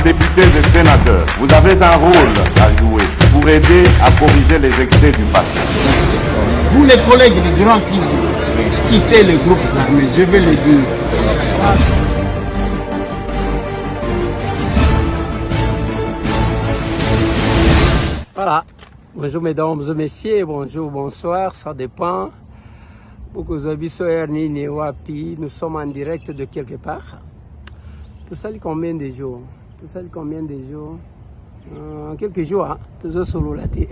députés et sénateurs, vous avez un rôle à jouer pour aider à corriger les excès du passé. Vous les collègues du Grand qui quittez les groupes armés, je vais le dire. Voilà. Bonjour mesdames, bonjour messieurs, bonjour, bonsoir, ça dépend. Nous sommes en direct de quelque part. Tout ça, combien de jours? Tout ça, combien de jours? Quelques jours, hein? Toujours solo laté.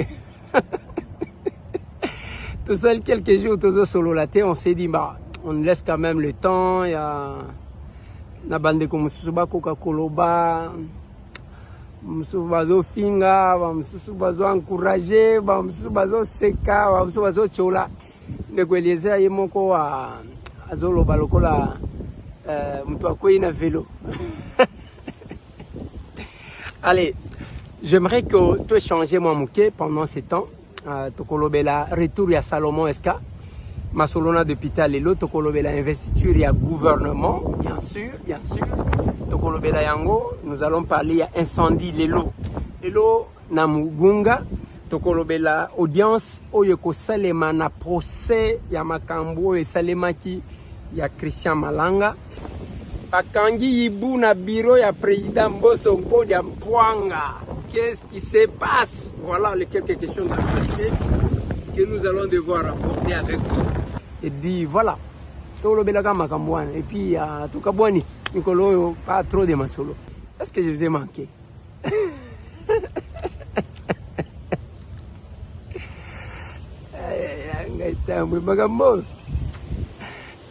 Tout ça, quelques jours, toujours solo laté. On s'est dit, bah, on laisse quand même le temps. Il y a la bande comme Coca-Cola. Msusu bazo finga, msusu bazo encourager, msusu bazo seka, msusu bazo chola. Ndekuelezea yemoko wa azolo balokola mtu akwei na vélo. Allez, j'aimerais que tu échanges moi mouké pendant ce temps. Tokolobela retour ya Salomon Eska. Masolona depuis Talelo, Tokolobela investiture ya gouvernement, bien sûr. Tokolobela yango, nous allons parler à incendie Lelo. Lelo na Mugunga, Tokolobela audience oyeko salema na procès ya makambo et salemaki ya Christian Malanga. Bakangi Yibu na bureau ya président Mboso Nko ya Mpwanga. Qu'est-ce qui se passe? Voilà les quelques questions d'actualité que nous allons devoir apporter avec vous. Et puis voilà. Et puis, tout cas, Nicolo, pas trop de masolo. Est-ce que je vous ai manqué?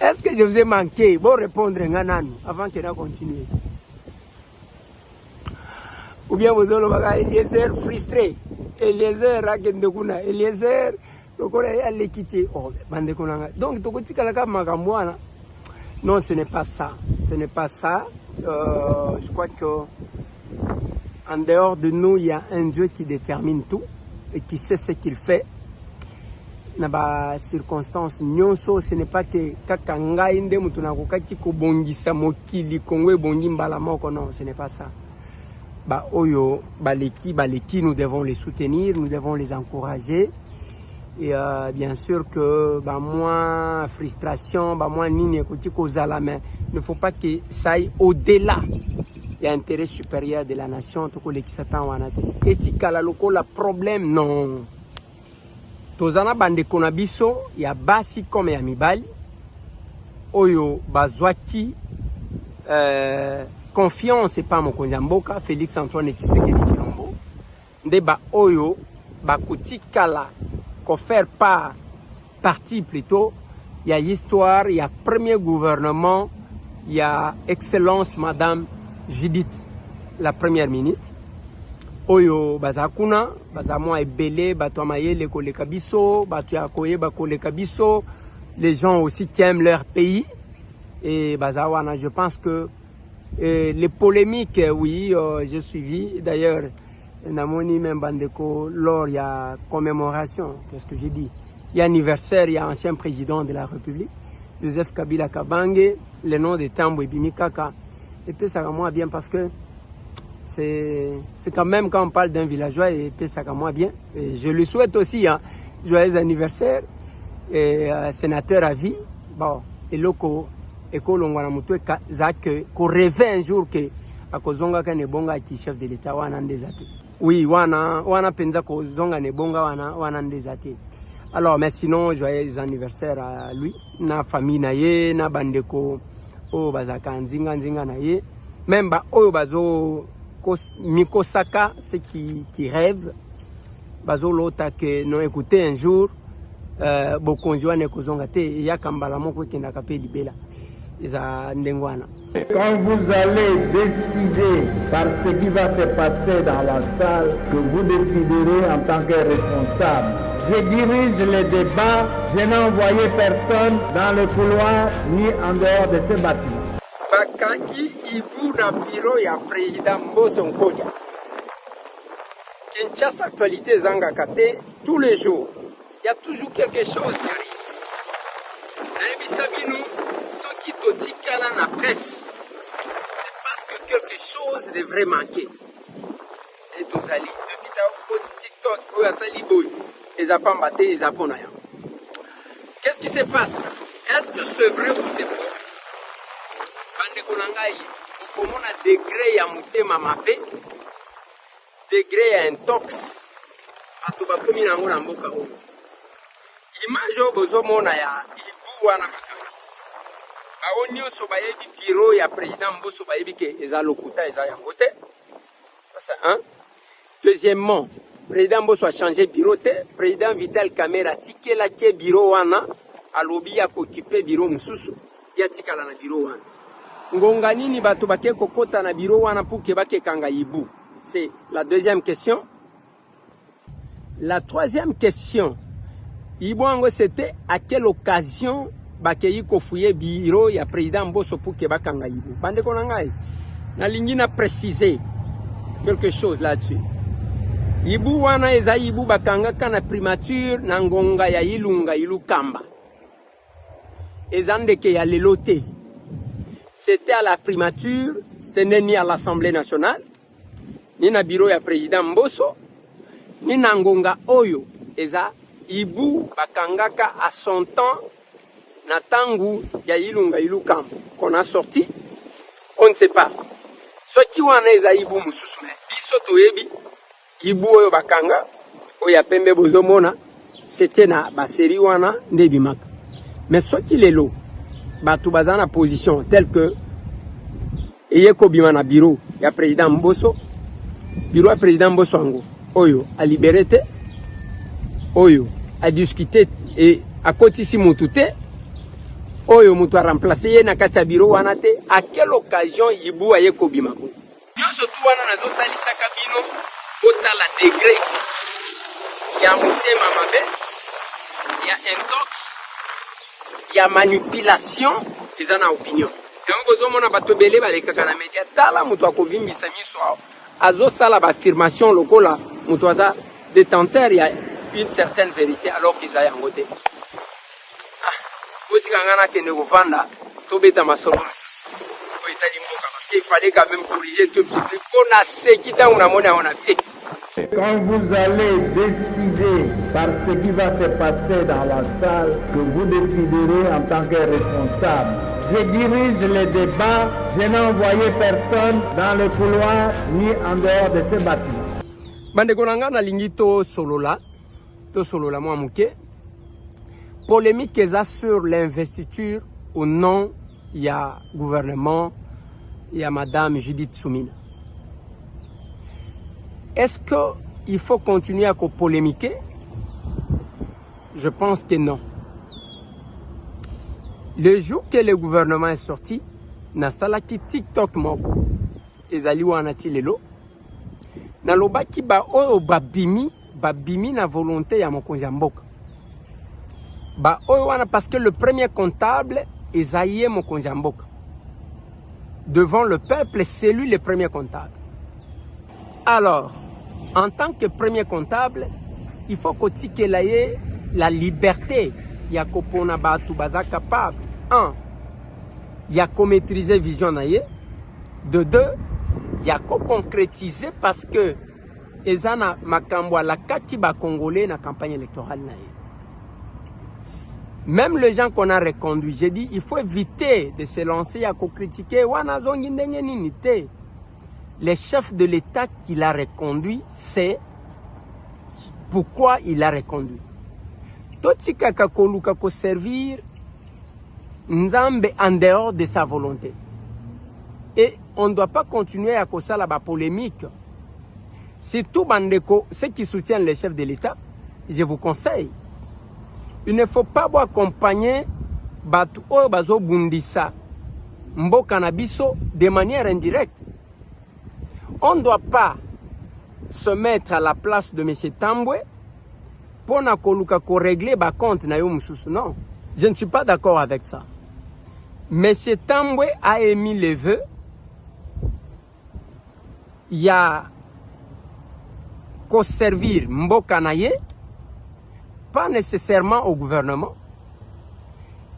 Est-ce que je vous ai manqué? Bon, répondre avant que nous continuions. Ou bien vous avez Eliezer frustré. Eliezer Ragendokuna. Eliezer. Donc, non, ce n'est pas ça. Ce n'est pas ça. Je crois que en dehors de nous, il y a un Dieu qui détermine tout et qui sait ce qu'il fait. Dans les circonstances, ce n'est pas que non, ce n'est pas ça. Nous devons les soutenir, nous devons les encourager. Et bien sûr que moins frustration, moins nini écoute kozala, mais il ne faut pas que ça aille au-delà. Il y a un intérêt supérieur de la nation, tout le qui s'attend à nater. Etika la loko la problème non. Tozana bande konabiso ya basi comme ya mibali. Oyo bazwaki confiance pas mon konjamboka Félix Antoine Tshisekedi Tshilombo. Ndeba oyo bakutikala qu'on faire partie plutôt, il y a histoire, il y a premier gouvernement, il y a excellence Madame Judith, la première ministre. Oyo bazakuna, bazamwa ebele, batoamaye koleka biso, batuakoye bakoleka biso, les gens aussi qui aiment leur pays. Et bazawana, je pense que les polémiques, oui, j'ai suivi. D'ailleurs, Namoni même Bandeko, lors il y a commémoration, qu'est-ce que j'ai dit? Il y a anniversaire, il y a ancien président de la République, Joseph Kabila Kabange, le nom de Tambo et Bimikaka. Et puis ça va moi bien parce que c'est quand même quand on parle d'un villageois, et puis ça va moi bien. Et je lui souhaite aussi un joyeux anniversaire, et sénateur à vie. Bon, et loko, et kolongwana mutwe zak, qu'on rêvait un jour que à Kozonga Kanebonga qui chef de l'État wana ndezate. Oui, wana penza Kozonga Nebonga wana ndezate. Alors, mais sinon, joyeux anniversaire à lui, na famille na ye, na bandeko o bazaka nzinga na ye. Même ba oyo bazo mikosaka ceux qui rêvent bazo lota que non écouter un jour bokonzi wana Kozonga te ya kambala moko kenda kapé libela. Quand vous allez décider par ce qui va se passer dans la salle, que vous déciderez en tant que responsable. Je dirige les débats, je n'ai envoyé personne dans le couloir ni en dehors de ce bâtiment. Bakangi Yibu na bureau ya président Mboso Nkodia. Kinshasa actualité zanga kate tous les jours. Il y a toujours quelque chose qui arrive. Sabino, ceux qui totikala na presse, c'est parce que quelque chose chose devrait manquer. Et tozali depuis ta TikTok oyo asali boy ezapa mbate ezapona ya. Qu'est-ce qui se passe? Est-ce que c'est vrai ou c'est faux? Bande konangai okomona degré ya mutema mabe, degré ya intox bato bakomi nango na mboka oyo. Image oyo bozomona ya ibu wana makanga bao nyonso bayebi biro ya président Mbosso bayebi ke eza lokuta eza yango te. Ça c'est un. Deuxièmement, président Mbosso a changé bureau te. Président Vital Kamerhe tikelaki bureau wana alobi ya kokipe bureau mosusu ya tikala na bureau wana. Ngonga nini bato bake kokota na bureau wana pour ke bakekanga ibu? C'est la deuxième question. La troisième question, Ibwango, c'était à quelle occasion bakei kofouye bureau ya président Mbosso pour ke bakanga ibu? Bande konangai na lingi na préciser quelque chose là-dessus. Ibu wana eza ibu bakanga kana primature na ngonga ya Ilunga Ilukamba. Ezandeke ya lelote. C'était à la primature, ce n'est ni à l'Assemblée nationale, ni na bureau ya président Mbosso, ni na ngonga oyo eza ibu bakangaka à son temps na tangu ya Ilunga Ilukamba qu'on a sorti, on ne sait pas. Ce qui wana eza ibu mususu me biso toyebi ibu oyo bakanga oya pembe bozomona c'était na baseri wana nde bimaka. Mais ce qui lelo batu bazana position telle que eyeko bima na bureau ya président Mbosso, bureau ya président Mbosso ango oyo a libéré te, oyo a discuté et a kotisi mutu te, oyo mutu a remplacé ye na kati ya bureau wana te. À quelle occasion ibu ayeko bima ko? Nyonso tu wana nazotalisaka bino otala degré ya mutema mabe, ya intox, ya manipulation eza na opinion. Yango bozomona bato bele balekaka na media tala mutu akovimbisa miso azosala baaffirmation lokola mutu aza détenteur ya une certaine vérité alors qu'ils a yango te. Otikanga na kende kovanda tobeta masolo oitali mboka parce qu'il fallait quand même corriger tout public pour na sekita una mona ona bien. Quand vous allez décider par ce qui va se passer dans la salle, que vous déciderez en tant que responsable. Je dirige les débats, je n'ai envoyé personne dans le couloir ni en dehors de ce bâtiment. Bande konanga na lingi to solola mwa muke. Polémique eza sur l'investiture au nom ya gouvernement ya madame Judith Soumina. Est-ce qu'il faut continuer à polémiquer? Je pense que non. Le jour que le gouvernement est sorti, na salaki TikTok moko ezali wana ti lelo na lobaki ba oyo babimi na volonté ya mokonzi ya mboka. Ba oyo wana parce que le premier comptable ezaye mokonzi ya mboka. Devant le peuple, c'est lui le premier comptable. Alors, en tant que premier comptable, il faut qu'il y ait la liberté. Il y a kopona batu baza capable. Un, il y a qu'à maîtriser vision naie. De deux, il y a qu'à concrétiser parce que ezana makambo la katiba congolais na campagne électorale naie. Même les gens qu'on a reconduits, j'ai dit, il faut éviter de se lancer à critiquer. Les chefs de l'État qui l'a reconduit, c'est pourquoi il l'a reconduit. Toti kaka koluka ko servir Nzambe en dehors de sa volonté. Et on ne doit pas continuer à causer la polémique. Surtout bandeko, ceux qui soutiennent les chefs de l'État, je vous conseille. Il ne faut pas accompagner batu oyo bazo bundisa mboka na biso de manière indirecte. On ne doit pas se mettre à la place de M. Tambwe pour na koluka ko régler ba compte na yo mususu. Non, je ne suis pas d'accord avec ça. M. Tambwe a émis les vœux. Il y a qu'au servir mboka na ye, pas nécessairement au gouvernement.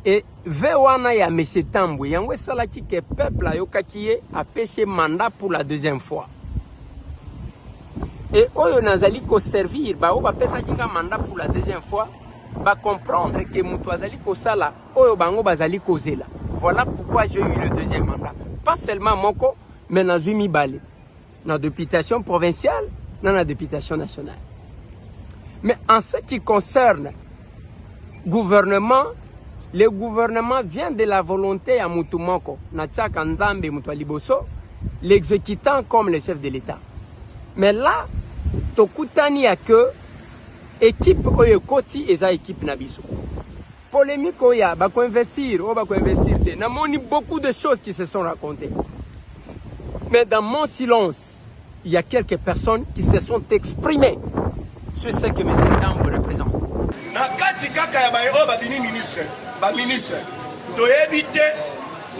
Et Vewana ya M. Tambwe, yango salaki que peuple a yokaki a pêché mandat pour la deuxième fois. Et oyo nazali ko servir, ba oba pesa kinga mandat pour la deuxième fois, ba comprendre que mutu azali ko sala, oyo bango bazali ko zela. Voilà pourquoi j'ai eu le deuxième mandat. Pas seulement moko, mais na zumi balé. Na députation provinciale, na députation nationale. Mais en ce qui concerne gouvernement, le gouvernement vient de la volonté à Moutoumoko, Natchaka Nzambe Moutoualiboso, l'exécutant comme le chef de l'État. Mais là, Tokutani a que équipe Oyekoti et sa équipe Nabiso. Polémique Oya, Bako investir, Bako investir. Namoni beaucoup de choses qui se sont racontées. Mais dans mon silence, il y a quelques personnes qui se sont exprimées sur ce que M. Tambwe représente. Na kati kaka ya bayo babini ministre ba ministre doyebi te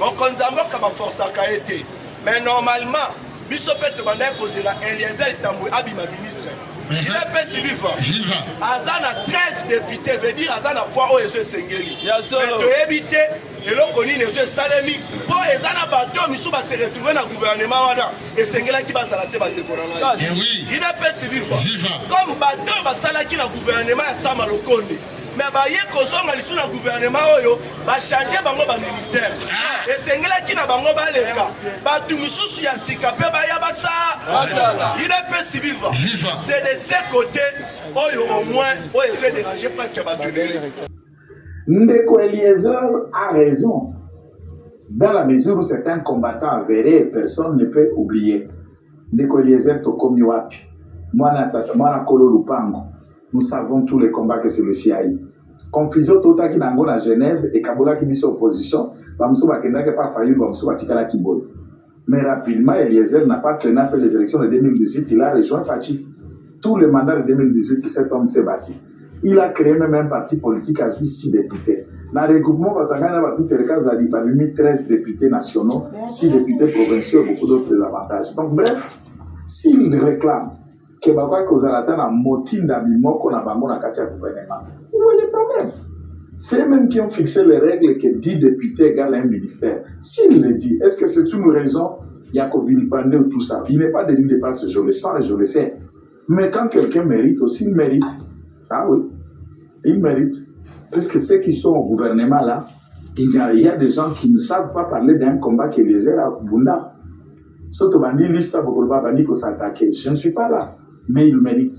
mokonzi mboka ba force ka été mais normalement biso pe to banda kozela Eliezer Tambwe abima ministre il est pas si vivant azana 13 députés veut dire azana poids o yeso sengeli mais doyebi te eloko nini yeso salemi po ezana bato misu ba se retrouver na gouvernement wana esengela ki bazala te ba dekoranga il est pas si vivant comme bato basala ki na gouvernement ya Sama Lokonde mais ba ye kozonga lisu na gouvernement oyo ba changer bango ba ministère esengela ki na bango ba leka bato misusu ya sika pe ba ya basa il est pas si vivant c'est de ce côté oyo au moins oyo fait déranger presque ba donner. Ndeko Eliezer a raison. Dans la mesure où c'est un combattant avéré, personne ne peut oublier. Ndeko Eliezer Tokomi Wapi. Mwana Kolo Lupango. Nous savons tous les combats que celui-ci a eu. Confusion totale qui n'a à Genève et Kabola qui mise opposition. Bamsou Bakenda qui n'a pas failli, Bamsou Batikala qui boule. Mais rapidement, Eliezer n'a pas traîné après les élections de 2018. Il a rejoint Fachi. Tout le mandat de 2018, cet homme s'est bâti. Il a créé même un parti politique à 6 députés. Dans le regroupement, Basangana va tout faire mis 13 députés nationaux, 6 députés provinciaux et beaucoup d'autres avantages. Donc, bref, s'il réclame que Baba Kozalatan a motin d'abîmement qu'on a bango na katia gouvernement, où est le problème? C'est eux-mêmes qui ont fixé les règles que 10 députés égale un ministère. S'il le dit, est-ce que c'est une raison? Il y a Kovilipandé ou tout ça. Il n'est pas de l'île de passe, je le sens et je le sais. Mais quand quelqu'un mérite aussi, il mérite. Ah oui, il mérite. Parce que ceux qui sont au gouvernement là, il y a des gens qui ne savent pas parler d'un combat qui les aide à Bunda. Surtout Bandi Lista Bokolba Bandi pour s'attaquer. Je ne suis pas là, mais il mérite.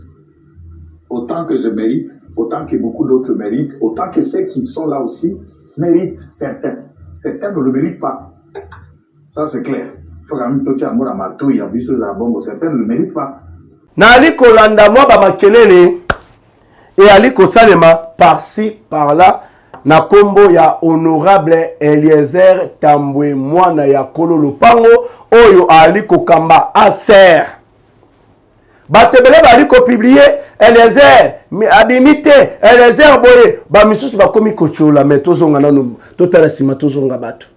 Autant que je mérite, autant que beaucoup d'autres méritent, autant que ceux qui sont là aussi méritent certains. Certains ne le méritent pas. Ça c'est clair. Il faut quand même toquer à moi à marteau, il y a vu choses à bombe, certains ne le méritent pas. Nali kolanda mwa ba makelele et ali kosalema par-ci par-là na kombo ya honorable Eliezer Tambwe mwana ya Kolo Lupango oyo ali kokamba aser batebele bali ko publier Eliezer abimite Eliezer boye ba misusu bakomi kochola mais tozonga nanu totala sima tozonga bato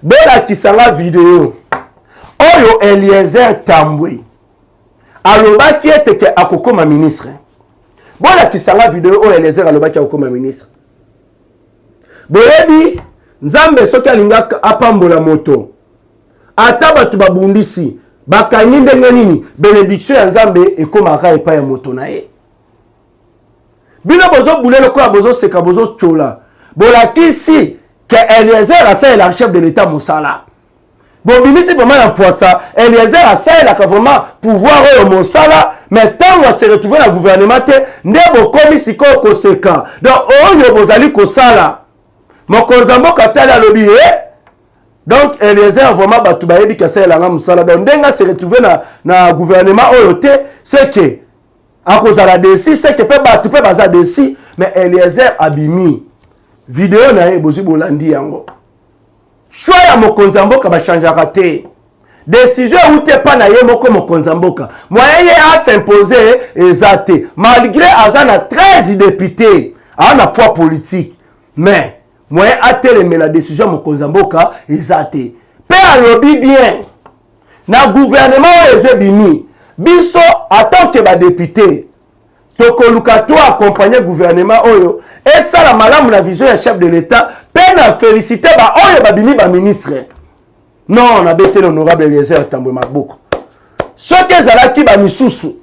bola kisanga video oyo Eliezer Tambwe alobaki eteke akokoma ministre. Bola kisanga video o Eliezer alobaki akokoma ministre. Boyebi Nzambe soki alinga apambola moto. Ata batu babundisi bakanyi ndenge nini bénédiction ya Nzambe ekomaka epa ya moto na ye. Bino bozo bulelo ko bozo seka bozo chola. Bola kisi que Eliezer asa la chef de l'état mosala. Bon, ministre vraiment un poisson. Eliezer a ça il a vraiment pouvoir au Monsala, mais tant on se retrouve dans le gouvernement, nebo komi siko koseka. Donc on yo bozali kosala. Mon konzambo katala lobi donc Eliezer vraiment batu bayebi ka ça il a Monsala. Donc ndenga se retrouver na gouvernement oyote, c'est que à cause la desi, c'est que peut batu peut baza desi, mais Eliezer abimi. Vidéo na e bozi bolandi yango. Choix ya mokonzi mboka ba changeaka te. Décision ou te pas na ye moko mokonzi mboka. Moyen a s'imposer ezate malgré azana 13 députés a poids politique. Mais moyen a télé la décision mokonzi mboka ezate. Pe alobi bien. Na gouvernement ezebimi. Biso en tant que ba député tokoluka to accompagner gouvernement oyo et ça la malamu la vision ya chef de l'état pe na félicité ba oyo babimi ba ministre. Non, na bete l'honorable Eliezer Tambwe Maboko. Soki ezalaki ba misusu.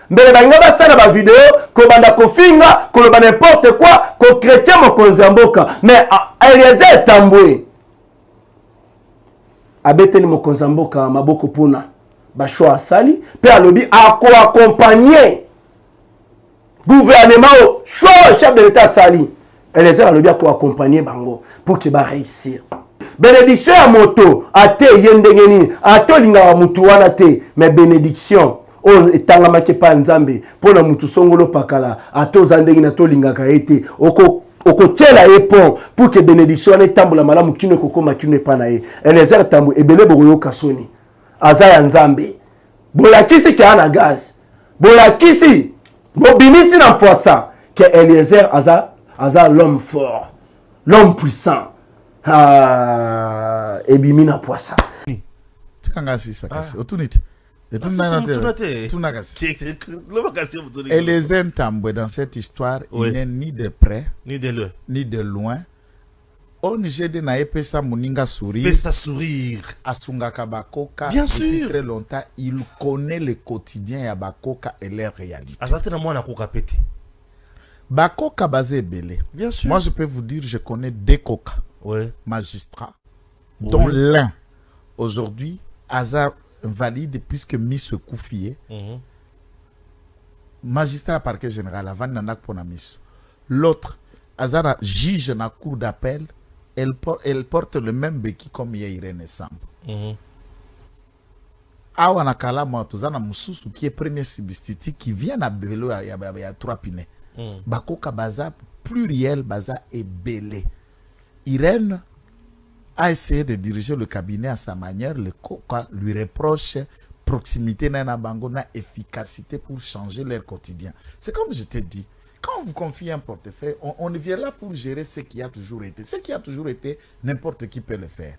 Mbele balinga basala ba vidéo ko banda kofinga ko ba n'importe quoi ko chrétien mokonzi ya mboka. Mais Eliezer Tambwe abeteli mokonzi ya mboka maboko pona ba choix asali pe alobi ako accompagner gouvernement au choix chef de l'état sali. Eliezer alobi ako accompagner bango pour que ba réussir. Bénédiction à moto ate yendenge nini atolinga wa mutu wana te mais bénédiction o etanga make pa nzambe pona mutu songolo pakala atoza ndenge na tolingaka ete oko tchela epon pour que bénédiction ane tambola malamu kino kokoma kino pa na ye. Eliezer Tambwe ebele boyo kasoni aza ya nzambe bolakisi ke ana gaz bolakisi bobimisi na poisa que Eliezer aza l'homme fort l'homme puissant. Ebimi na poisa tikanga sisa kasi otunite Eliezer Tambwe dans cette histoire il n'est ni de près ni de loin ONG na epesa moninga sourire asungaka bakoka depuis très longtemps. Il connaît le quotidien ya bakoka et leur réalité. Bakoka basé belé. Bien sûr. Moi je peux vous dire je connais deux coca magistrats dont l'un aujourd'hui hasard valide puisque mis ce Koufié magistrat parquet général avant nanak pona mis. L'autre hasard juge na cour d'appel. Elle porte le même béquille comme Irène Sambo. Awa nakala matozana mususu qui est premier substitut qui vient à Belo ya trois pinets. Bakoka baza pluriel baza et belé. Irène a essayé de diriger le cabinet à sa manière. Le Koka lui reproche proximité na bango na efficacité pour changer leur quotidien. C'est comme je t'ai dit. Quand vous confiez un portefeuille, on vient là pour gérer ce qui a toujours été. Ce qui a toujours été, n'importe qui peut le faire.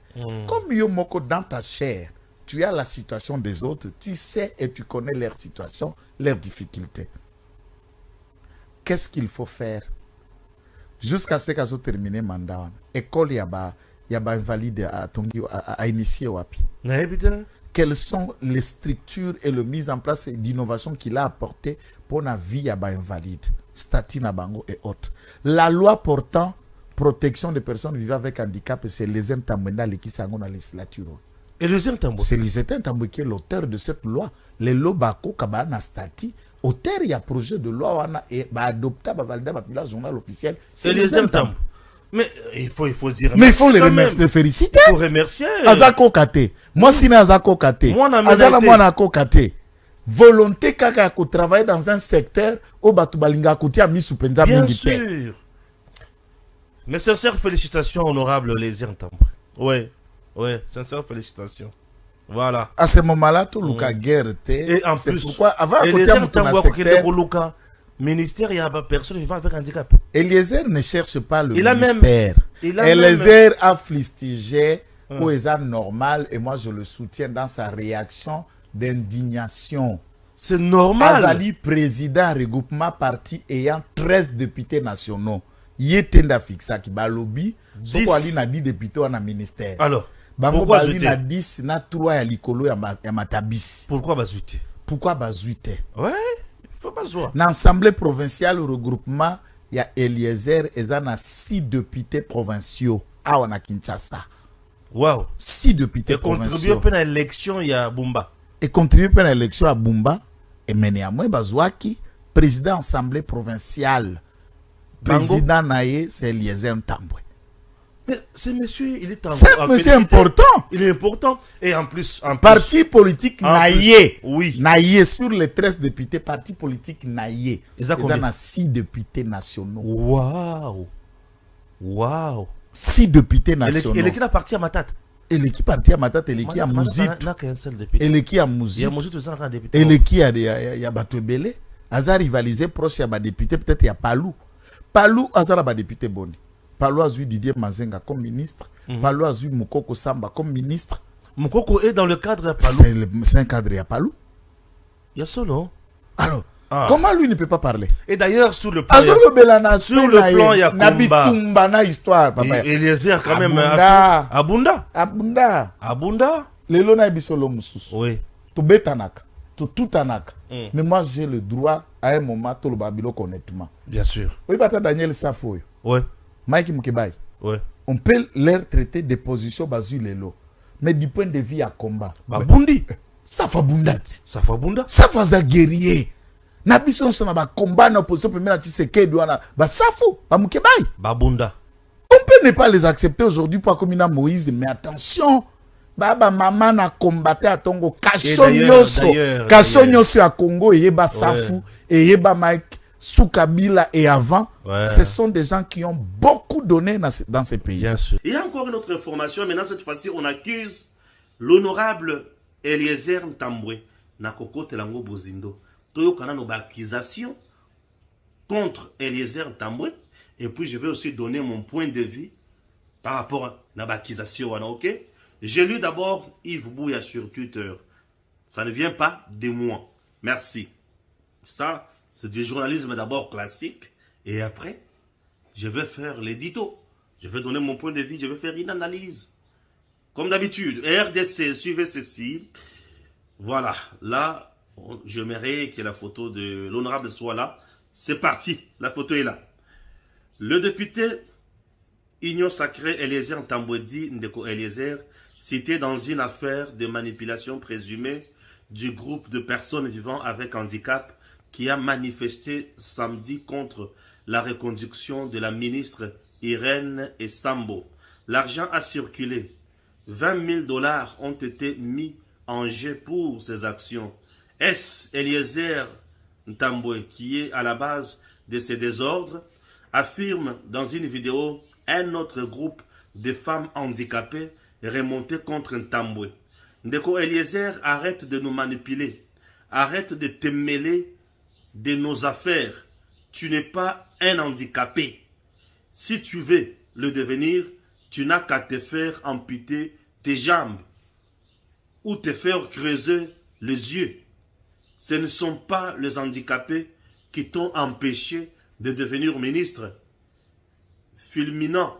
Comme Yomoko, dans ta chair, tu as la situation des autres, tu sais et tu connais leur situation, leurs difficultés. Qu'est-ce qu'il faut faire? Jusqu'à ce qu'à terminer le mandat, école yaba invalide à initier wapi. Quelles sont les structures et la mise en place d'innovation qu'il a apporté pour la vie yaba invalide? Statut Nabango et autres. La loi portant protection des personnes vivant avec handicap, c'est Eliezer Tambwe qui s'est dans la législature. Eliezer Tambwe. C'est Eliezer Tambwe qui est l'auteur de cette loi. Les lois bako kabana statut. Auteur il y a projet de loi wana et adopté validé par le journal officiel. C'est Eliezer Tambwe. Mais il faut dire. Mais il faut les remercier, les féliciter. Il faut remercier. Azako Kate. Moi si na Azako Kate. Azala moi na Kate. Volonté kaka ko travailler dans un secteur où batu balinga koti a mis sous penza mingi pe. Bien sûr. Mes sincères félicitations honorable Eliezer Tambwe. Ouais, sincères félicitations. Voilà. À ce moment-là tout Luka guerre té. Et en plus pourquoi avant Eliezer Tambwe secteur Luka ministère il y a personne vivant avec handicap. Eliezer ne cherche pas le ministère. Eliezer a fustigé où est normal et moi je le soutiens dans sa réaction d'indignation. C'est normal. Azali président regroupement parti ayant 13 députés nationaux. Yetenda fixa ki balobi soko ali na 10 députés wana ministère. Alors, pourquoi bazui na 10 na 3 ya likolo ya matabisi. Pourquoi bazuite? Pourquoi bazuite? Ouais, il faut bazoa. Na assemblée provinciale regroupement ya Eliezer ezana 6 députés provinciaux awa na Kinshasa. Wow, 6 députés provinciaux. Et contribuer à l'élection ya Bumba. Et contribuer à l'élection à Bumba et mener à moi Bazouaki, président assemblée provinciale. Président Naye, c'est Eliezer Tambwe. Mais ce monsieur, il est monsieur important. Il est important. Et en plus, parti politique Naye. Oui. Naye sur les 13 députés, parti politique Naye. Ils ont 6 députés nationaux. Waouh. 6 députés nationaux. Et l'équipe a parti à Matata. Et l'équipe parti à Matata, et l'équipe à Mouzip. Et l'équipe à Mouzip. Et l'équipe à Batouebele. Azar rivalisé proche à député, peut-être il y a Palou. Palou, Azar a député Boni. Palou a eu Didier Mazenga comme ministre. Palou a eu Moukoko Samba comme ministre. Moukoko est dans le cadre de Palou. C'est un cadre à Palou. Il y a solo. Alors, Ah. Comment lui ne peut pas parler? Et d'ailleurs, sur le plan, Sur le plan, il y a combat. Na histoire, papa. Eliezer, quand même. Abunda. Abunda. Lelo na biso lo mususu. Oui. To betanaka. To tutanaka. Mais moi, j'ai le droit, à un moment, tout le babilo honnêtement. Bien sûr. Oui, bata Daniel Safo. Oui. Mike Mkebai. Oui. On peut leur traiter des positions basu lelo. Mais du point de vue à combat. Babundi. Ça fa bundati. Ça fa bunda. Ça fa za guerrier. Na biso on ba combat na opposition première Tshisekedi wana ba Safo, ba Mkebai. Babunda. On peut ne pas les accepter aujourd'hui pas comme une Moïse, mais attention. Baba maman na combatté à Tongo Kashonyoso à Congo et Yeba Safu et Yeba Mike Soukabila et avant, ce sont des gens qui ont beaucoup donné dans ces pays. Bien sûr. Il y a encore une autre information. Maintenant, cette fois-ci, on accuse l'honorable Eliezer Ntambwe Nakoko Telango Bozindo. Toyo kana no accusation contre Eliezer Ntambwe. Et puis, je vais aussi donner mon point de vue par rapport à l'accusation. Ok? J'ai lu d'abord Yves Bouya sur Twitter. Ça ne vient pas de moi. Merci. Ça, c'est du journalisme d'abord classique. Et après, je vais faire l'édito. Je vais donner mon point de vue. Je vais faire une analyse. Comme d'habitude, RDC, suivez ceci. Voilà. Là, j'aimerais que la photo de l'honorable soit là. C'est parti. La photo est là. Le député Union Sacrée Eliezer Ntambwedi Ndeko Eliezer, cité dans une affaire de manipulation présumée du groupe de personnes vivant avec handicap qui a manifesté samedi contre la reconduction de la ministre Irène Sambo. L'argent a circulé. 20 000 $ ont été mis en jeu pour ces actions. Est-ce Eliezer Ntambwe qui est à la base de ces désordres? Affirme dans une vidéo un autre groupe de femmes handicapées remonté contre Ntambwe. Ndeko Eliezer, arrête de nous manipuler. Arrête de te mêler de nos affaires. Tu n'es pas un handicapé. Si tu veux le devenir, tu n'as qu'à te faire amputer tes jambes ou te faire creuser les yeux. Ce ne sont pas les handicapés qui t'ont empêché de devenir ministre. Fulminant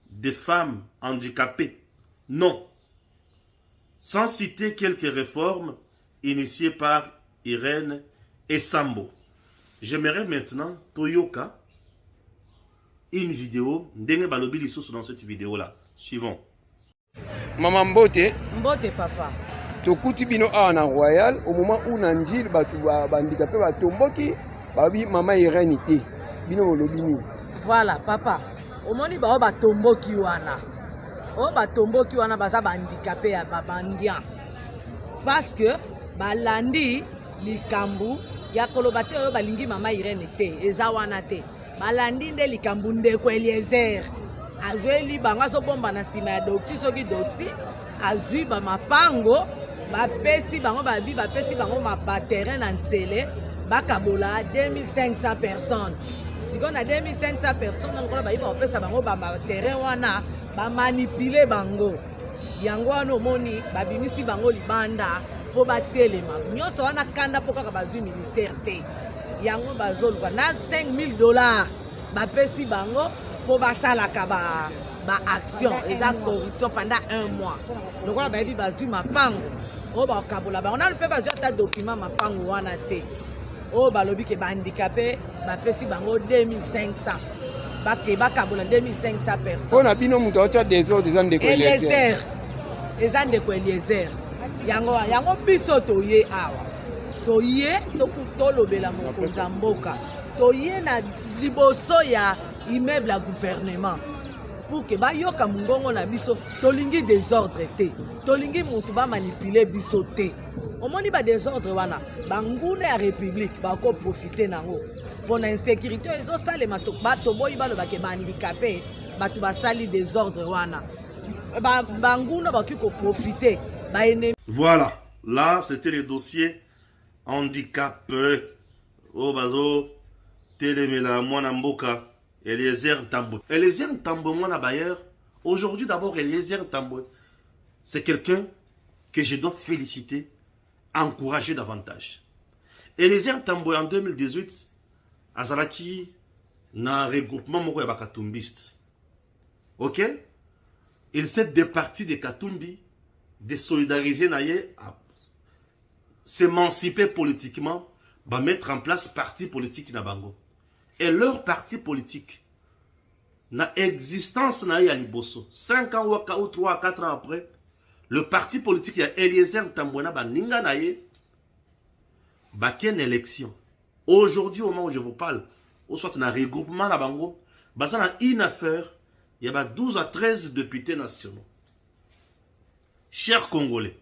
des femmes handicapées. Non. Sans citer quelques réformes initiées par Irène Sambo. J'aimerais maintenant, Toyoka, une vidéo. Ndenge balobi lisusu dans cette vidéo-là. Suivons. Maman Mbote. Mbote papa. Tokuti bino awa na Royal au moment où na njili batu bandikapé batomboki babi mama Irène te. Bino bolobi ni. Voilà papa. Omoni bao batomboki wana. O batomboki wana baza bandikapé ya babandia. Parce que balandi likambu ya kolobate oyo balingi mama Irène te eza wana te. Balandi nde likambu Ndeko Eliezer. Azweli banga so bomba na sima ya dokti soki dokti azwi ba mapango bapesi bango babi bapesi bango ma terrain na nzele bakabola 2500 personnes. Siko na 2500 personnes ngona bayi ba opesa bango ba terrain wana ba manipuler bango. Yango wana omoni babimisi bango libanda po batelema. Nyoso wana kanda po kaka bazwi ministère te. Yango bazoluka na 5000 $. Bapesi bango pour basalaka ba action eza corruption pendant 1 mois. Donc on a baby bazui mapango o ba kabola ba on a pe bazui ata document mapango wana te o balobi ke ba handicapé bapesi bango 2500 bake bakabola 2500 personnes. On a bino muto acha désordre eza Ndeko Eliezer eza Ndeko Eliezer yango biso toye awa toye tolobela mokonzi ya mboka toye na liboso ya immeuble à gouvernement pour que ba yoka mungongo na biso tolingi désordre te tolingi mutu ba manipuler biso te omoni ba désordre wana banguna ya république ba ko profiter nango pour na insécurité ezo salema to bato boyi baloba ke ba handicapé bato ba sali désordre wana banguna ba ki ko profiter ba ennemi. Voilà, là c'était le dossier handicap o bazo telemela mwana mboka Eliezer Ntambwe. Eliezer Ntambwe, mon abailleur. Aujourd'hui, d'abord, Eliezer Ntambwe, c'est quelqu'un que je dois féliciter, encourager davantage. Eliezer Tambwe en 2018, azalaki na regroupement moko ya bakatumbiste. Ok? Il s'est départi de Katumbi, désolidariser naye, s'émanciper politiquement, va mettre en place parti politique na bango. Et leur parti politique, na existence naye à Liboso, 5 ans ou 3 4 ans après, le parti politique ya Eliezer Tambwe na baninga naye, baken élection. Aujourd'hui, au moment où je vous parle, ou soit un regroupement na bango, baza na une affaire, il y a 12 à 13 députés nationaux. Chers Congolais,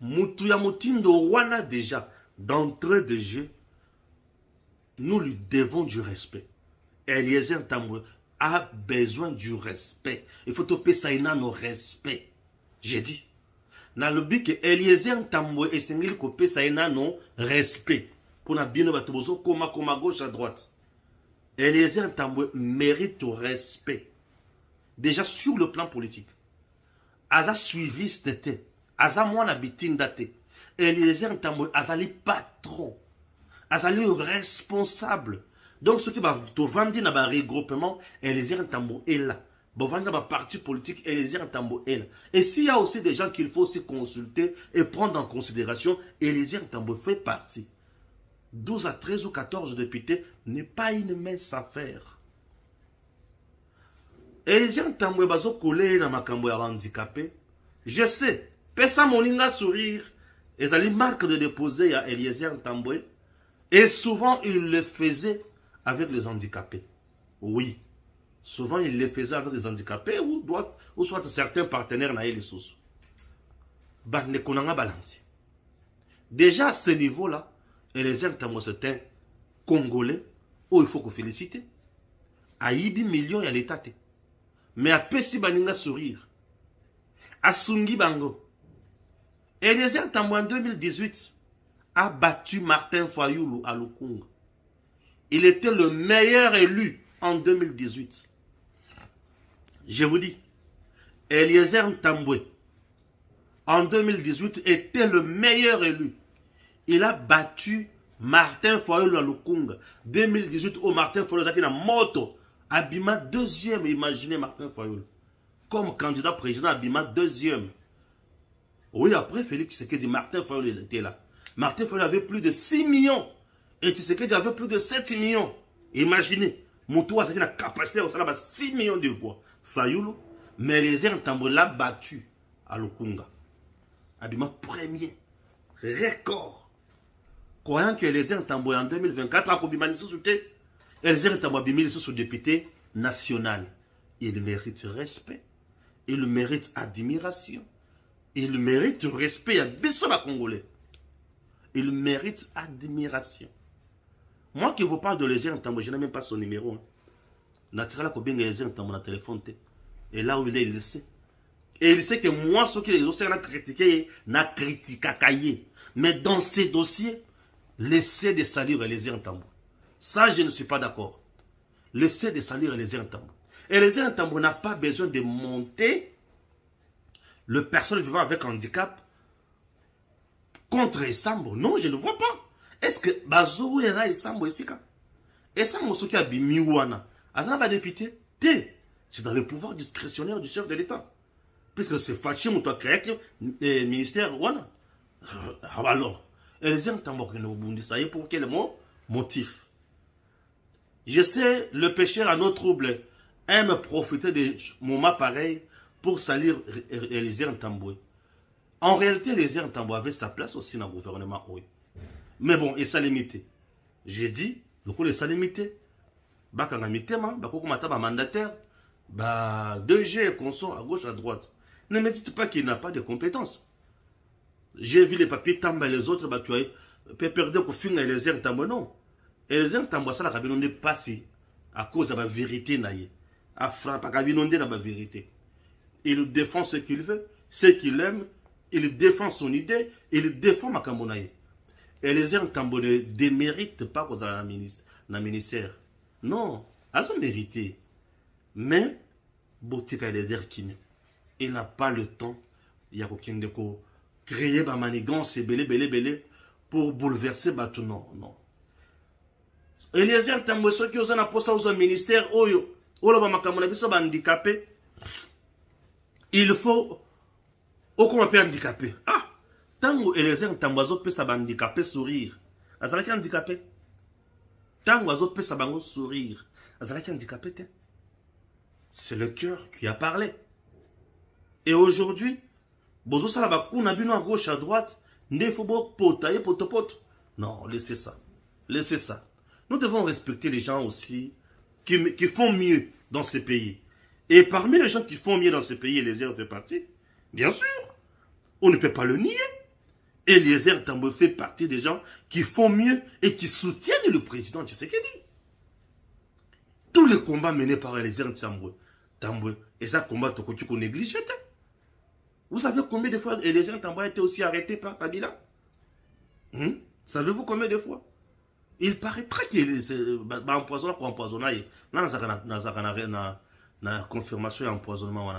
Moutuya Moutindo Wana déjà, d'entrée de jeu, nous lui devons du respect. Eliezer Tambwe a besoin du respect. Il faut topper ça nos respect. J'ai dit. Dans le but que Eliezer Tambwe et Sengeli kopé ça non respect. Pour na bien batobozo koma gauche à droite. Eliezer Tambwe mérite du respect. Déjà sur le plan politique. Aza suivi c'était. Aza moi na bitin daté. Eliezer Tambwe azali patron. Azali responsable. Donc ce qui va te vendre dans le regroupement, Eliezer Tambwe est là. Bon, vendre dans le parti politique, Eliezer Tambwe est là. Et s'il y a aussi des gens qu'il faut aussi consulter et prendre en considération, Eliezer Tambwe fait partie. 12 à 13 ou 14 députés n'est pas une mince affaire. Eliezer Tambwe bazo collé dans ma cambo ya handicapé. Je sais, pesa moninga sourire, et ali marque de déposer à Eliezer Tambwe. Et souvent il le faisait avec les handicapés. Oui, souvent il le faisait avec les handicapés ou soit certains partenaires na les sous. Bande konanga balanti. Déjà à ce niveau-là, Eliezer Tambwe c'est un Congolais où il faut qu'on félicite. A 8 millions il y a l'état. Mais à Pessi Baninga sourire. À Sungi Bango. Eliezer Tambwe en 2018 a battu Martin Fayoulou à Lukunga. Il était le meilleur élu en 2018. Je vous dis, Eliezer Tambwe en 2018 était le meilleur élu. Il a battu Martin Fayoulou à Lukunga. 2018 au Martin Fayoulou Zaki na moto. Abima deuxième, imaginez Martin Fayoulou. Comme candidat président, Abima deuxième. Oui, après Félix Tshisekedi, Martin Fayoulou était là. Martin Fayoulou avait plus de 6 millions. Et Tshisekedi avait plus de 7 millions. Imaginez. Moutoua, c'est une capacité de 6 millions de voix. Fayoulou, mais Eliezer Tambwe l'a battu à Lukunga. Abima premier. Record. Croyant que Eliezer Tambwe en 2024 a Kobimani sous-souté. Eliezer Tambwe a bimé sous député national. Il mérite respect. Il mérite admiration. Il mérite respect à Bessola Congolais. Il mérite admiration. Moi qui vous parle de Eliezer Tambwe, je n'ai même pas son numéro. Naturellement, combien Eliezer Tambwe dans le téléphone. Et là où il est, il le sait. Et il sait que moi, ce que les autres ont critiqué, n'a critiqué. Mais dans ces dossiers, laissez de salir Eliezer Tambwe. Ça, je ne suis pas d'accord. Laissez de salir Eliezer Tambwe. Eliezer Tambwe n'a pas besoin de monter le personnel vivant avec handicap contre Esambo. Non, je ne vois pas. Est-ce que Bazo est là Esambo ici? Esambo, ce qui a bimiwana, Azana va député, c'est dans le pouvoir discrétionnaire du chef de l'État. Puisque c'est Fachi Mouta créé le ministère Wana. Alors, Eliezer Tambwe nous bondit ça y est pour quel motif? Je sais, le pécheur à nos troubles aime profiter de moments pareils pour salir Eliezer Tambwe. En réalité, Eliezer Tambwe avait sa place aussi dans le gouvernement. Oui. Mais bon, il s'est limité. J'ai dit, le coup, il s'est limité. Bakanga mitema, bakoko mataba mandataire, 2G, consort à gauche, à droite. Ne me dites pas qu'il n'a pas de compétences. J'ai vu les papiers Tamba et les autres, tu as perdu au fin Eliezer Tambwe, non. Eliezer Tambwe, ça, la cabine n'est pas si, à cause de la vérité, naïe. À frappe, à cabine, dans la vérité. Il défend ce qu'il veut, ce qu'il aime, il défend son idée, il défend ma Makambonaye. Eliezer Tambwe ne démérite pas aux ministère. Non, elles ont mérité. Mais, Botika Eliezer Kine, il n'a pas le temps, il y a aucun déco, créer ma manigance et belé, pour bouleverser bateau. Non, non. Eliezer Ntambwe soki oza na posa oza ministère oyo oloba makambo na biso ba handicapé. Il faut okoma pe handicapé. Ah, tango Eliezer Ntambwe azopesa ba handicapé sourire. Azalaki handicapé. Tango azopesa bango sourire. Azalaki handicapé te. C'est le cœur qui a parlé. Et aujourd'hui, bozo sala ba kuna bino à gauche à droite, ne faut pas potailler potopoto. Non, laissez ça. Laissez ça. Nous devons respecter les gens aussi qui font mieux dans ces pays. Et parmi les gens qui font mieux dans ces pays, Eliezer fait partie. Bien sûr. On ne peut pas le nier. Eliezer Ntambwe fait partie des gens qui font mieux et qui soutiennent le président Tshisekedi. Tous les combats menés par Eliezer Ntambwe, et ça combat qu'on néglige. Vous savez combien de fois Eliezer Ntambwe a été aussi arrêté par Kabila? Savez-vous combien de fois? Il paraîtrait qu'il est empoisonné pour empoisonner. Là, na confirmation et empoisonnement.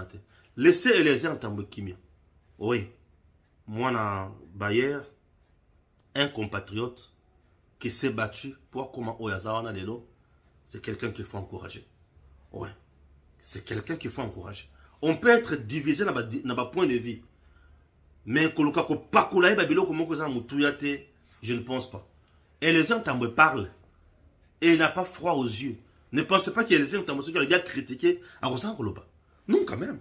Laissez Eliezer Ntambwe Kimia. Oui. Moi, na Bayer, un compatriote qui s'est battu pour comment Oyazawana Lelo, c'est quelqu'un qu'il faut encourager. Ouais. C'est quelqu'un qu'il faut encourager. On peut être divisé dans notre point de vue. Mais je ne pense pas. Eliezer Ntambwe parle. Et il n'a pas froid aux yeux. Ne pensez pas qu'Eliezer Ntambwe a bien critiqué à Rosan Koloba. Non, quand même.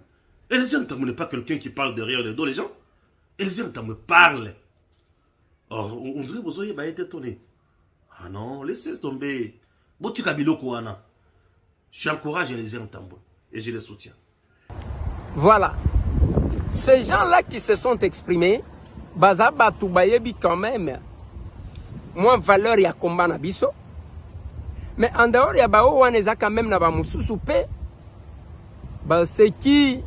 Eliezer Ntambwe n'est pas quelqu'un qui parle derrière le dos des gens. Eliezer Ntambwe parle. Or, on dirait que vous auriez été étonné. Ah non, laissez tomber. J'encourage Eliezer Ntambwe et je les soutiens. Voilà. Ces gens-là qui se sont exprimés, Bazaba Toubayebi quand même, moins valeur ya combat na biso. Mais en dehors ya bao waneza quand même na ba mususu pe. Ba c'est qui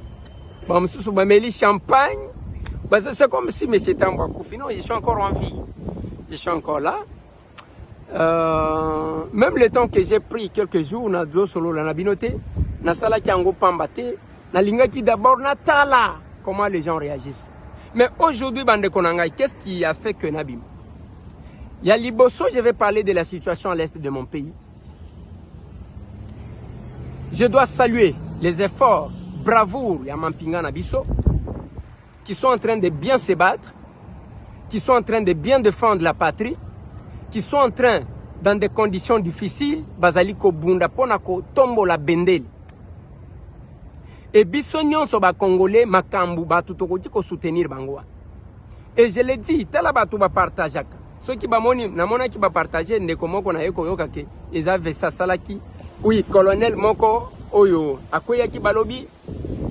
ba mususu ba meli champagne. Bah c'est comme si M. Tambwa Koufi, non, je suis encore en vie. Je suis encore là. Même le temps que j'ai pris quelques jours, na do solo la nabinoté, na sala ki ango pambate, na linga ki d'abord na tala. Comment les gens réagissent. Mais aujourd'hui, bande konangai, qu'est-ce qui a fait que Nabim? Il y a Liboso, je vais parler de la situation à l'est de mon pays. Je dois saluer les efforts, bravoure, ya Mampinga Nabiso, qui sont en train de bien se battre, qui sont en train de bien défendre la patrie, qui sont en train, dans des conditions difficiles, Bazaliko Bunda Ponako Tombo la Bendeli. Et bisognon so ba Congolais, Makambu, Batutokoti ko soutenir Bangoa. Et je l'ai dit, tala batu ba partage. Ceux qui ba moni, na mona qui ba partager, ne komoko na yeko yoka ke, ils avaient ça salaki. Oui, colonel Moko, Oyo, akoya ki balobi,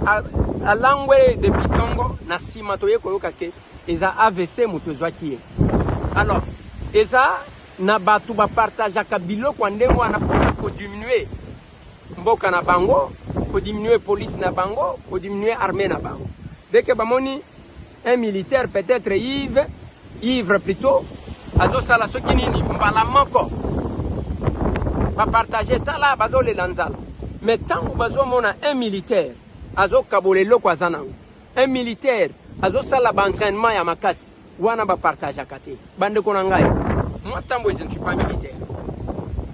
à l'angwe de Pitongo, na simatoye koyoka ke, eza AVC mutozwa kiye. Alors, eza na batu ba partage kabilo kwa ndengo anapona ko diminuer mboka na bango, ko diminuer police na bango, ko diminuer armée na bango. Dès que bamoni un militaire peut-être ivre plutôt, azo sala sokinini mbala moko. Ba partager tala bazo le lanzala. Mais tant que bazo mona un militaire azo kabolelo kwa zanango. Un militaire azo sala ba entraînement ya makasi wana ba partage akate. Bande konangai. Moi tambo je ne suis pas militaire.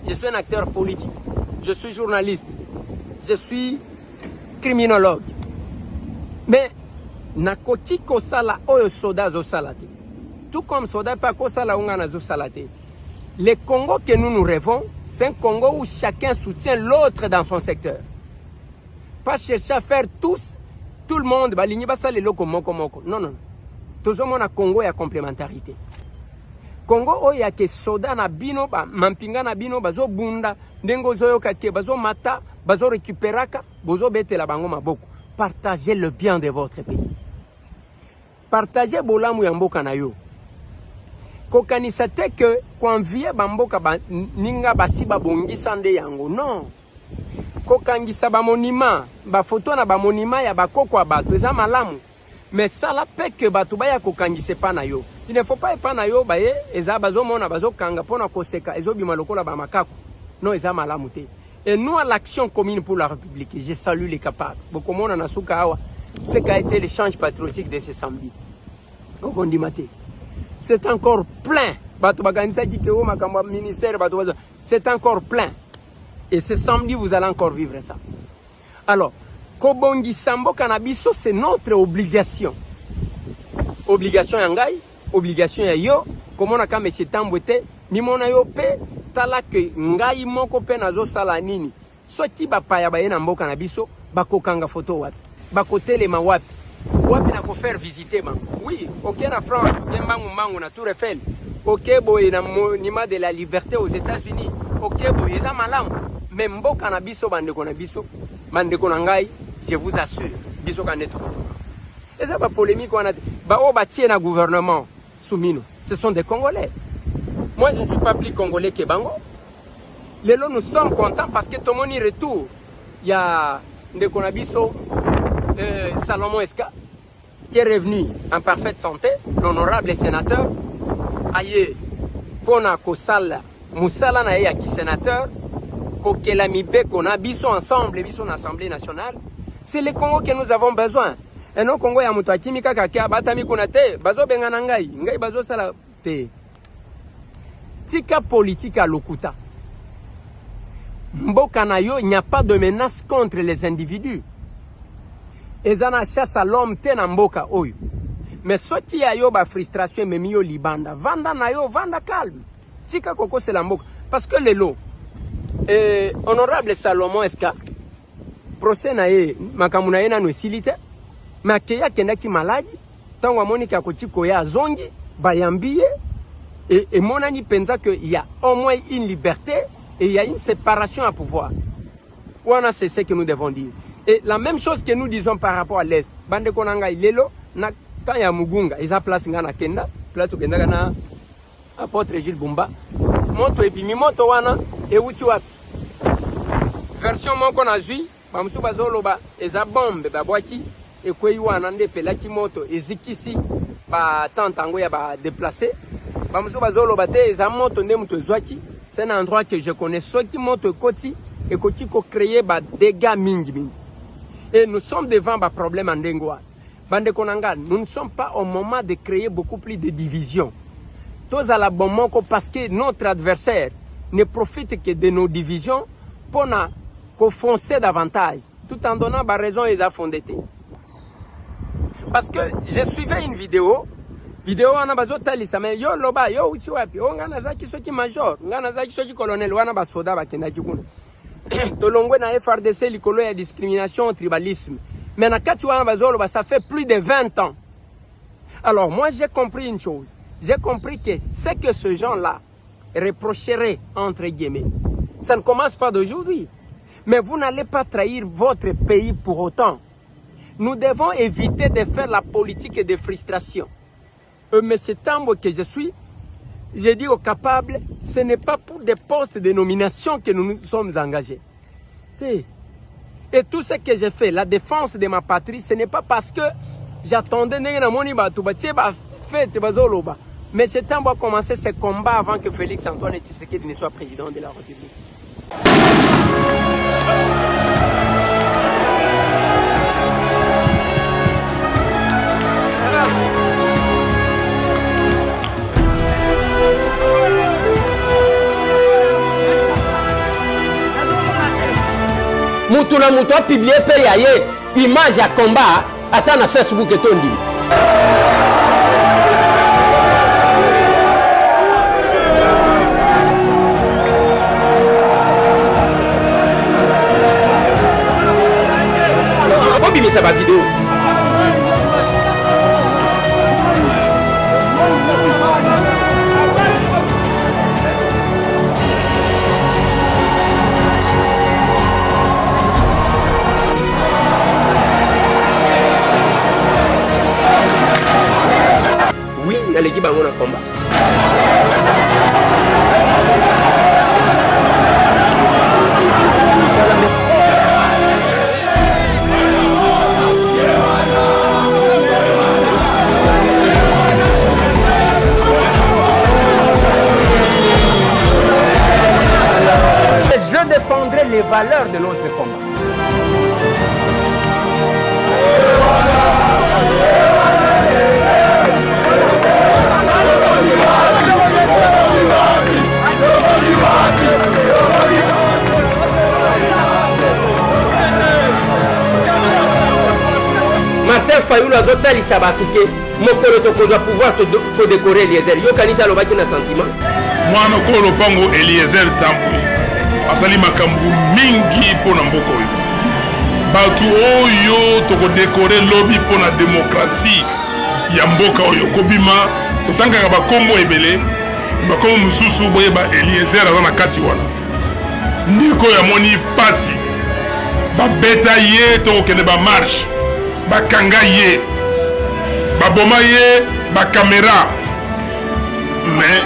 Je suis un acteur politique. Je suis journaliste. Je suis criminologue. Mais nakoti ko sala oyo soda zo salate. Tout comme soda pas ko sala unga na zo salate. Le Congo que nous rêvons, c'est un Congo où chacun soutient l'autre dans son secteur. Pas chercher à faire tous, tout le monde, balingi basa le loko moko moko. Non, non. Tout le monde a Congo, il y a complémentarité. Congo, il y a que soda na bino, mampinga na bino, bazo bunda, dengo zoyo kake, bazo mata, bazo récupéraka, bazo bete la bango maboko. Partagez le bien de votre pays. Partagez bolamu ya mboka na yo. Kokanisa te que quand vie bamboka ninga basi babongisa nde yango non. Kokangisa ba monima, ba photo na ba monima ya bakoko ya bato eza malamu. Mais ça la pe que bato ba ya kokangise pa na yo. Il ne faut pas pa na yo ba ye eza bazo mona bazo kanga pona koseka ezo bima lokola ba makako. Non eza malamu te. Et nous à l'action commune pour la République, je salue les capables. Bokomona na suka awa, ce qu'a été l'échange patriotique de ces samedis. C'est encore plein C'est encore plein. Et ce samedi, vous allez encore vivre ça. Alors, Kobongi Sambo Cannabis, c'est notre obligation. Obligation Yangai, obligation Yayo, comme on a quand M. Tambouete, ni mon ayope, tala que Ngai moko pe nazo sala nini. Soti ba paya ba yena mbo Cannabiso, ba kokanga photo wapi. Ba kotele ma wapi. Wapi na ko faire visiter man. Oui, ok na France, ok mangu na Tour Eiffel. Ok boye na monument de la liberté aux États-Unis. Ok boye za malamu. Mais mbo Cannabiso bande konabiso, bande konangai, je vous assure, biso kaneto. Et ça va polémique, na gouvernement Soumino. Ce sont des Congolais. Moi, je ne suis pas plus Congolais que Bango. Les lots, nous sommes contents parce que tout le monde y retourne. Il y a Ndekonabiso, Salomon Eska, qui est revenu en parfaite santé, l'honorable sénateur, aye, Pona Kosala, Moussala Naye, qui sénateur, Kokelamibe, Konabiso ensemble, Biso l'Assemblée nationale. C'est le Congo que nous avons besoin. Et non, Congo ya mutu akimika kakia batami kunate bazo bengana ngai bazo sala te. Tika politique à lokuta. Mboka na yo, il n'y a pas de menace contre les individus. Ezana chasse à l'homme te na mboka oyo. Mais soki ya yo ba frustration memi yo libanda, vanda na yo, vanda calme. Tika koko c'est la mboka parce que le lot honorable Salomon Eska procès na ye makamuna ye na no silite. Mais akeya kendaki maladi tango amoni ka kotiko ya zongi bayambie et monani pensa que il y a au moins une liberté et il y a une séparation à pouvoir. Wana c'est ce que nous devons dire. Et la même chose que nous disons par rapport à l'Est. Bande konanga ilelo na kaya mugunga isa place ngana kenda plateau kenda na apôtre Gilles Bumba moto epimi moto wana e uti wapi version moko na zui bamusu bazoloba eza bombe babwaki et quoi wana nde pelaki moto ezikisi ba tantango ya ba déplacer bamusu bazoloba te eza moto nde muto zwaki. C'est un endroit que je connais ceux qui moto koti et koti ko créer ba dégâts mingi. Et nous sommes devant ba problème en Ndengwa. Bande konanga, nous ne sommes pas au moment de créer beaucoup plus de divisions. Tous à la bon moko parce que notre adversaire ne profite que de nos divisions pour na foncer davantage tout en donnant ba raison et fondé. Parce que je suivais une vidéo wana bazotalisa mais yo loba yo uchi wapi o ngana zaki soki major ngana zaki soki colonel wana basoda bakendaki kuna tolongwe na FRDC likolo ya discrimination tribalisme mais na kati wana bazoloba ça fait plus de 20 ans. Alors moi j'ai compris une chose, j'ai compris que ce que ce gens-là reprocheraient entre guillemets, ça ne commence pas d'aujourd'hui, mais vous n'allez pas trahir votre pays pour autant. Nous devons éviter de faire la politique de frustration. Mais c'est temps que je suis, j'ai dit aux capables, ce n'est pas pour des postes de nomination que nous nous sommes engagés. Et tout ce que j'ai fait, la défense de ma patrie, ce n'est pas parce que j'attendais mais c'est temps de commencer ce combat avant que Félix Antoine Tshisekedi ne soit président de la République. Mutu na mutu a publié pe ya ye image ya combat ata na Facebook etondi. Obimisa ba vidéo. L'équipe a mon combat. Je défendrai les valeurs de notre combat. Martin Fayulu azotalisa bato ke mokolo tokozwa pouvoir kodécorer Eliezer. Yo kanisa alobaki na sentiment mwana okolo lopango Eliezer Tambwe asali makambo mingi mpona mboka oyo. Bato oyo tokodécorer lobi mpona démocratie ya mboka oyo kobima totangaka bakombo ebele bakombo mosusu boyeba Eliezer aza na kati wana. Ndeko ya moni pasi babeta ye tokokende bamarshe bakanga ye baboma ye bakamera me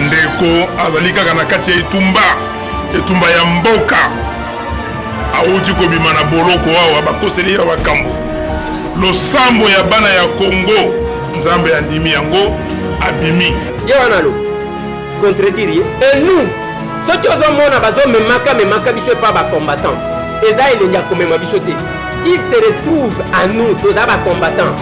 ndeko azali kaka na kati ya etumba ya mboka auti kobima na boloko awa bakoseli ya bakambo losambo ya bana ya Congo nzambe andimi yango abimi ye wana lo contredire ye et nous soki ozomona bazomemaka biso epa bacombattant eza elengi akomema biso te. Il se retrouve à nous, tous les combattants.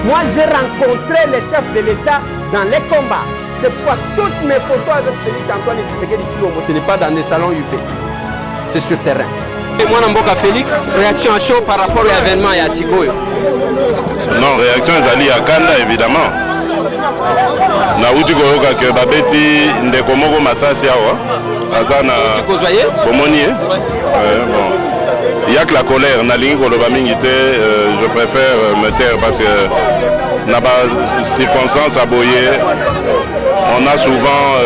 Moi, j'ai rencontré les chefs de l'État dans les combats. C'est pourquoi toutes mes photos avec Félix Antoine Tshisekedi Tshilombo, ce n'est pas dans des salons UP, c'est sur terrain. Et moi, Namboka Félix, réaction à chaud par rapport à l'événement et à Sigoyo. Non, réaction ezali ya kanda évidemment. Na uti koyoka ke babeti ndeko moko masasi awa aza na bomoni bon il y a que la colère nalingi koloba mingi te je préfère me taire parce que na ba circonstances aboyé on a souvent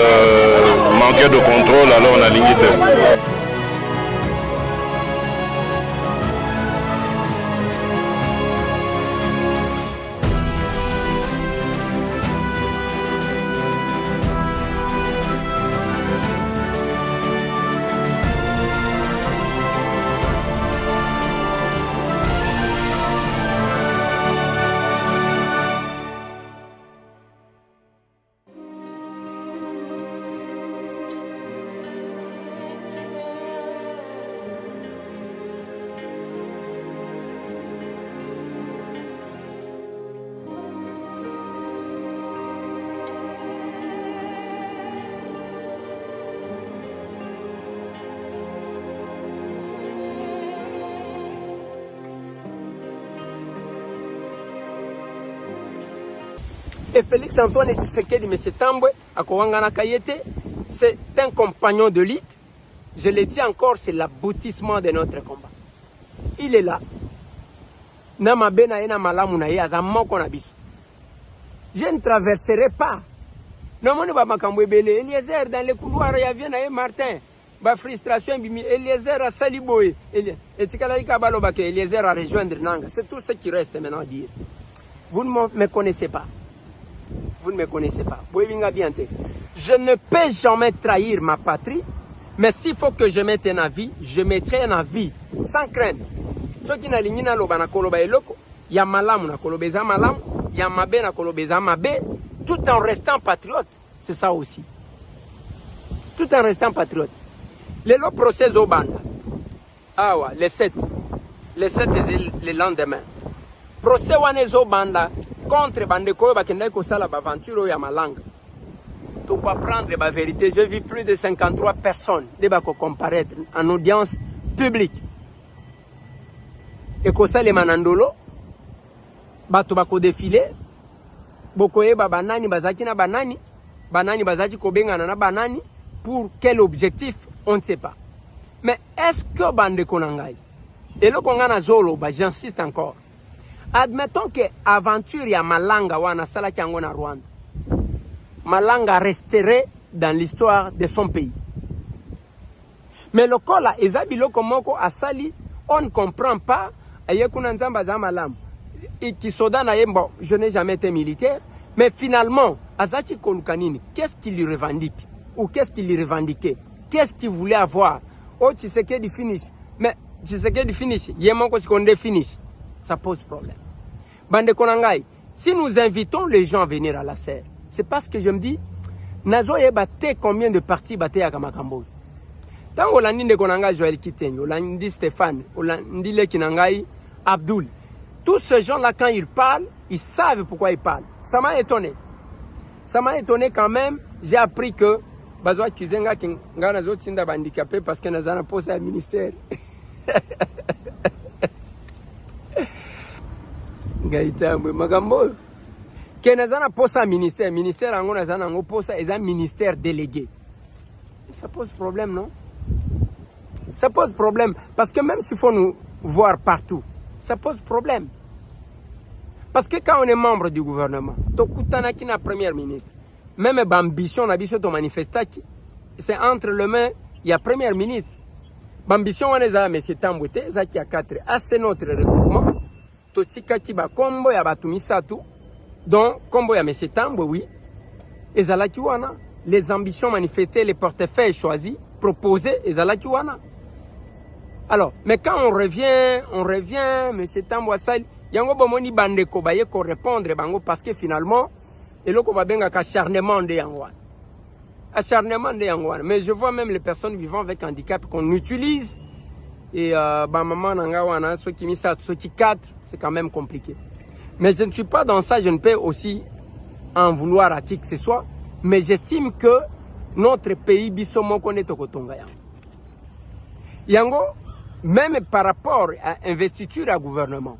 manqué de contrôle alors nalingi te. Et Félix Antoine Tshisekedi M. Tambwe, à Kowangana Kayete, c'est un compagnon de lutte. Je le dis encore, c'est l'aboutissement de notre combat. Il est là. Je ne traverserai pas. Eliezer dans les couloirs, il y a Martin. Ba frustration, Eliezer a saliboé. Eliezer a rejoindre Nanga. C'est tout ce qui reste maintenant à dire. Vous ne me connaissez pas. Vous ne me connaissez pas. Je ne peux jamais trahir ma patrie, mais s'il faut que je mette un avis, je mettrai un avis sans crainte. Ce qui n'a pas loba na koloba eloko, ya malamu na kolobeza malamu, ya mabe na kolobeza mabe, tout en restant patriote. C'est ça aussi. Tout en restant patriote. Le procès au banda. Ah ouais, les 7. Les 7 et le lendemain. Procès wanezo banda. Contre Bandeko, l'aventure ya malanga. Pour prendre la vérité, j'ai vu plus de 53 personnes comparaître en audience publique. Et que ça, les manandolo, bato bako défilé, bokoye banani, bazaki na banani, banani bazaki kobenga na banani, pour quel objectif, on ne sait pas. Mais est-ce que Bandeko nangai, et le kongana zolo, j'insiste encore, admettons que aventure ya Malanga wana sala kiango na Rwanda. Malanga resterait dans l'histoire de son pays. Mais le kola ezabilo komoko asali, on ne comprend pas ayekuna nzamba za malamu. Qui soda na yembo, je n'ai jamais été militaire, mais finalement Azachi Kolukanini, qu'est-ce qu'il lui revendique ou qu'est-ce qu'il lui revendiquait? Qu'est-ce qu'il voulait avoir? Oh, Tshisekedi finish. Mais Tshisekedi finish, yemoko sikonde finish. Ça pose problème. Bande Konangai, si nous invitons les gens à venir à la serre, c'est parce que je me dis, Nazo yebate combien de partis bate à Kamakambo. Tant Olandi de Konangai, Joël Kiten, Olandi Stéphane, Olandi Lekinangai, Abdoul, tous ces gens-là, quand ils parlent, ils savent pourquoi ils parlent. Ça m'a étonné. Ça m'a étonné quand même. J'ai appris que bazo accuser nga ki nga nazo tinda ba handicapé parce que nazana posa ya ministère. Ngaitambwe magambo ke nazana posa ministère yango nazana ngo posa eza ministère délégué. Ça pose problème, non? Ça pose problème parce que même s'il faut nous voir partout, ça pose problème. Parce que quand on est membre du gouvernement, tokutana ki na premier ministre, même ambition na biso to manifestaki, c'est entre les mains il y a premier ministre. Ambition on eza monsieur Tambwete zaki a 4 à c'est notre regroupement. Totika ki ba kombo ya batumisatu. Donc kombo ya monsieur Tambwe oui. Ezalaki wana les ambitions manifestées, les portefeuilles choisis, proposés ezalaki wana. Alors, mais quand on revient, monsieur Tambwe Sali, yango bomoni bandeko baye ko répondre bango parce que finalement eloko babenga acharnement de yango. Acharnement de yango. Mais je vois même les personnes vivant avec handicap qu'on utilise et maman nanga wana ceux qui mis ça, ceux qui 4, c'est quand même compliqué. Mais je ne suis pas dans ça, je ne peux aussi en vouloir à qui que ce soit, mais j'estime que notre pays biso moko ne tokotonga yango. Yango même par rapport à investiture à gouvernement.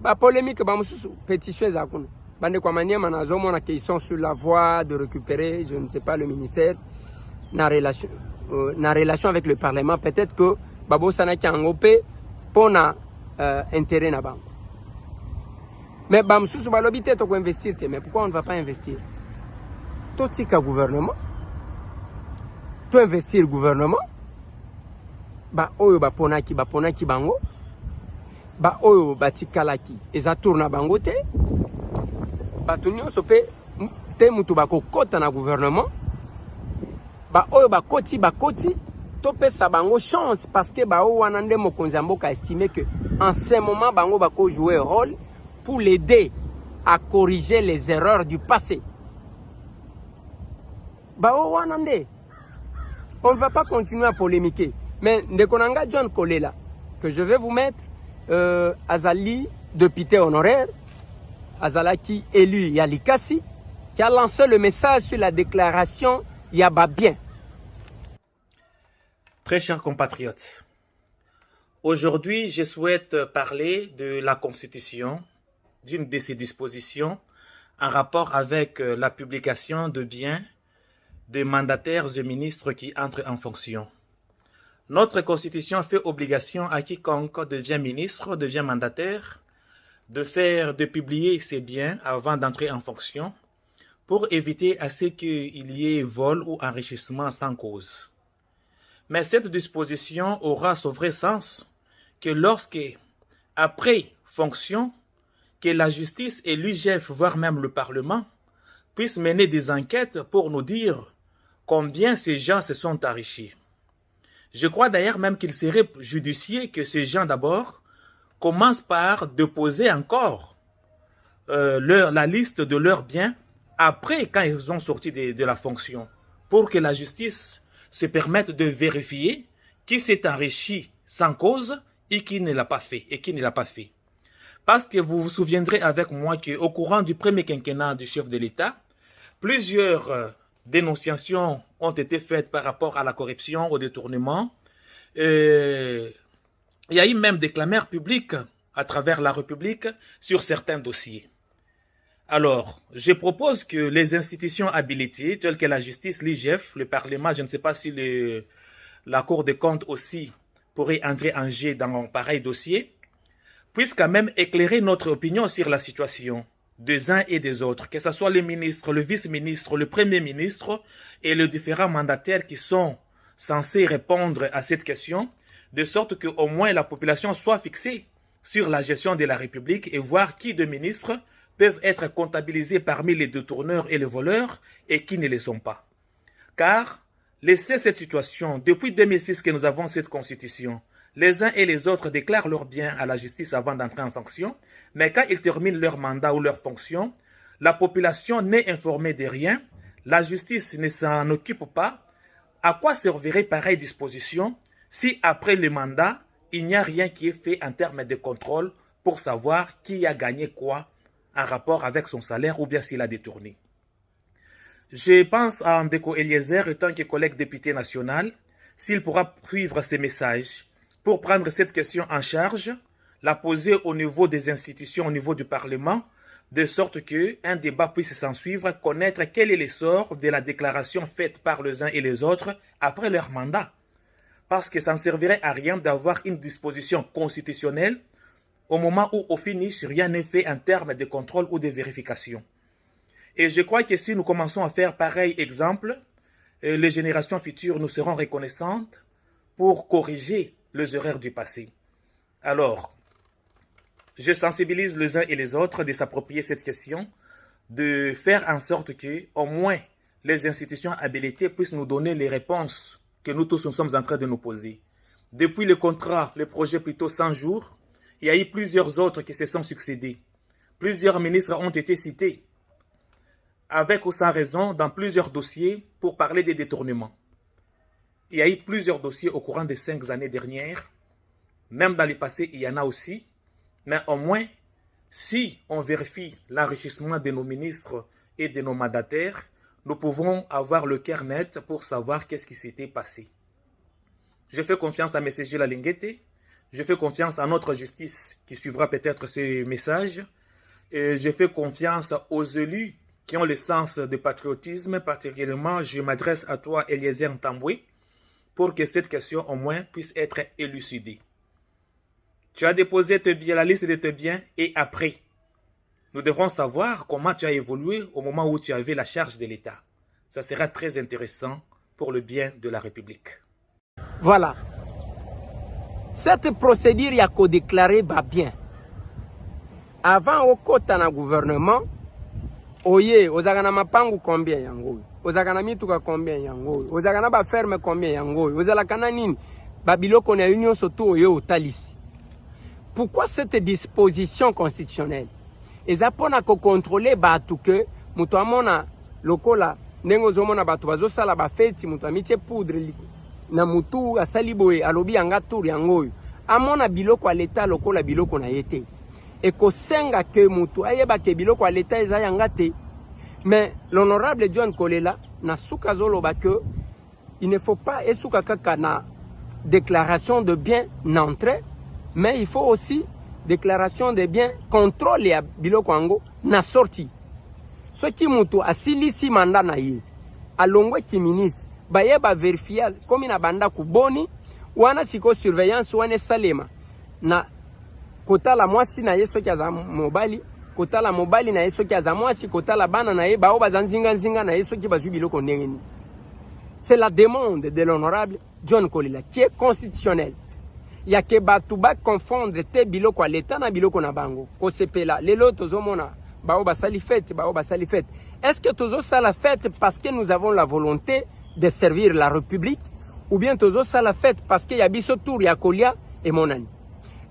Ba polémique ba mususu pétition za kuno. Bande kwa maniema na zomo na qu'ils sont sur la voie de récupérer, je ne sais pas, le ministère na relation avec le parlement, peut-être que babo sana ki angopé pona intérêt na bango. Mais ba mususu ba lobi te to ko investir te, mais pourquoi on ne va pas investir? To tika gouvernement. To investir gouvernement. Ba oyo ba ponaki bango. Ba oyo batikalaki eza tourna bango te bato nyonso pe te mutu bakokota na gouvernement ba oyo bakoti to pesa bango chance parce que ba oyo wana nde mokonzi ya mboka estimé que en ce moment bango bako jouer un rôle pour l'aider à corriger les erreurs du passé. Ba oyo wana nde on ne va pas continuer à polémiquer, mais ndekonanga John Kolela que je vais vous mettre Azali, député honoraire, Azalaki élu Yalikasi, qui a lancé le message sur la déclaration Yababien. Très chers compatriotes, aujourd'hui je souhaite parler de la Constitution, d'une de ses dispositions en rapport avec la publication de biens des mandataires et ministres qui entrent en fonction. Notre Constitution fait obligation à quiconque devient ministre, devient mandataire, de publier ses biens avant d'entrer en fonction pour éviter à ce qu'il y ait vol ou enrichissement sans cause. Mais cette disposition aura son vrai sens que lorsque, après fonction, que la justice et l'UGF, voire même le Parlement, puissent mener des enquêtes pour nous dire combien ces gens se sont enrichis. Je crois d'ailleurs même qu'il serait judicieux que ces gens d'abord commencent par déposer encore la liste de leurs biens après quand ils ont sorti de la fonction pour que la justice se permette de vérifier qui s'est enrichi sans cause et qui ne l'a pas fait. Parce que vous vous souviendrez avec moi qu'au courant du premier quinquennat du chef de l'État, plusieurs dénonciations ont été faites par rapport à la corruption, au détournement. Il y a eu même des clameurs publiques à travers la République sur certains dossiers. Alors, je propose que les institutions habilitées, telles que la justice, l'IGF, le Parlement, je ne sais pas si la Cour des comptes aussi pourrait entrer en jeu dans un pareil dossier, puissent quand même éclairer notre opinion sur la situation des uns et des autres, que ce soit le ministre, le vice-ministre, le premier ministre et les différents mandataires qui sont censés répondre à cette question, de sorte qu'au moins la population soit fixée sur la gestion de la République et voir qui de ministres peuvent être comptabilisés parmi les détourneurs et les voleurs et qui ne le sont pas. Car, laissez cette situation, depuis 2006 que nous avons cette constitution, les uns et les autres déclarent leurs biens à la justice avant d'entrer en fonction, mais quand ils terminent leur mandat ou leur fonction, la population n'est informée de rien, la justice ne s'en occupe pas. À quoi servirait pareille disposition si après le mandat, il n'y a rien qui est fait en termes de contrôle pour savoir qui a gagné quoi en rapport avec son salaire ou bien s'il a détourné? Je pense à Ndeko Eliezer, étant que collègue député national, s'il pourra suivre ces messages pour prendre cette question en charge, la poser au niveau des institutions, au niveau du Parlement, de sorte qu'un débat puisse s'en suivre, connaître quel est l'essor de la déclaration faite par les uns et les autres après leur mandat. Parce que ça ne servirait à rien d'avoir une disposition constitutionnelle au moment où, au finish, rien n'est fait en termes de contrôle ou de vérification. Et je crois que si nous commençons à faire pareil exemple, les générations futures nous seront reconnaissantes pour corriger les erreurs du passé. Alors, je sensibilise les uns et les autres de s'approprier cette question, de faire en sorte que, au moins, les institutions habilitées puissent nous donner les réponses que nous tous nous sommes en train de nous poser. Depuis le contrat, le projet plutôt 100 jours, il y a eu plusieurs autres qui se sont succédés. Plusieurs ministres ont été cités, avec ou sans raison, dans plusieurs dossiers pour parler des détournements. Il y a eu plusieurs dossiers au courant des 5 années dernières. Même dans le passé, il y en a aussi. Mais au moins, si on vérifie l'enrichissement de nos ministres et de nos mandataires, nous pouvons avoir le cœur net pour savoir qu'est-ce qui s'était passé. Je fais confiance à M. Gilles Alinguete. Je fais confiance à notre justice qui suivra peut-être ce message. Et je fais confiance aux élus qui ont le sens de patriotisme. Particulièrement, je m'adresse à toi, Eliezer Ntambwe, pour que cette question au moins puisse être élucidée. Tu as déposé la liste de tes biens et après, nous devrons savoir comment tu as évolué au moment où tu avais la charge de l'État. Ça sera très intéressant pour le bien de la République. Voilà. Cette procédure, il y a qu'à déclarer bien. Avant, au côté du gouvernement, oye, ozagana mapangu combien yango, ozagana mituka combien yango, ozagana ba ferme combien yango, ozalakana nini, babiloko na union surtout oye otalisi. Pourquoi cette disposition constitutionnelle? Eza pona ko contrôler batu que mutu amona lokola ndengo zomona batu bazosala ba feti mutu amitie poudre na mutu asali boye alobi anga tour yango amona biloko a l'État lokola biloko na yete. Et ko senga ke mutu ayeba ke biloko a l'État eza yanga te. Mais l'honorable John Kolela na suka zoloba que il ne faut pas esuka kaka na déclaration de bien n'entrée. Mais il faut aussi déclaration de biens, contrôle ya biloko yango na sorti. Ce qui mutu asilisi mandat na ye, alongwe ki ministre, baye ba vérifier comme na banda kuboni, wana siko surveillance wana salema. Na kota la mwasi na yeso ki aza mobali, kota la mobali na yeso ki aza mwasi, kota la bana na ye ba o bazanzinga nzinga na yeso ki bazwi biloko ndengeni. C'est la demande de l'honorable John Kolela qui est constitutionnelle. Il y a que batuba confondre te biloko à l'État na biloko na bango. Ko sepela lelo tozomona bao basali fête, bao basali fête. Est-ce que tozo sala fête parce que nous avons la volonté de servir la République ou bien tozo sala fête parce qu'il y a biso tour ya kolia et monani?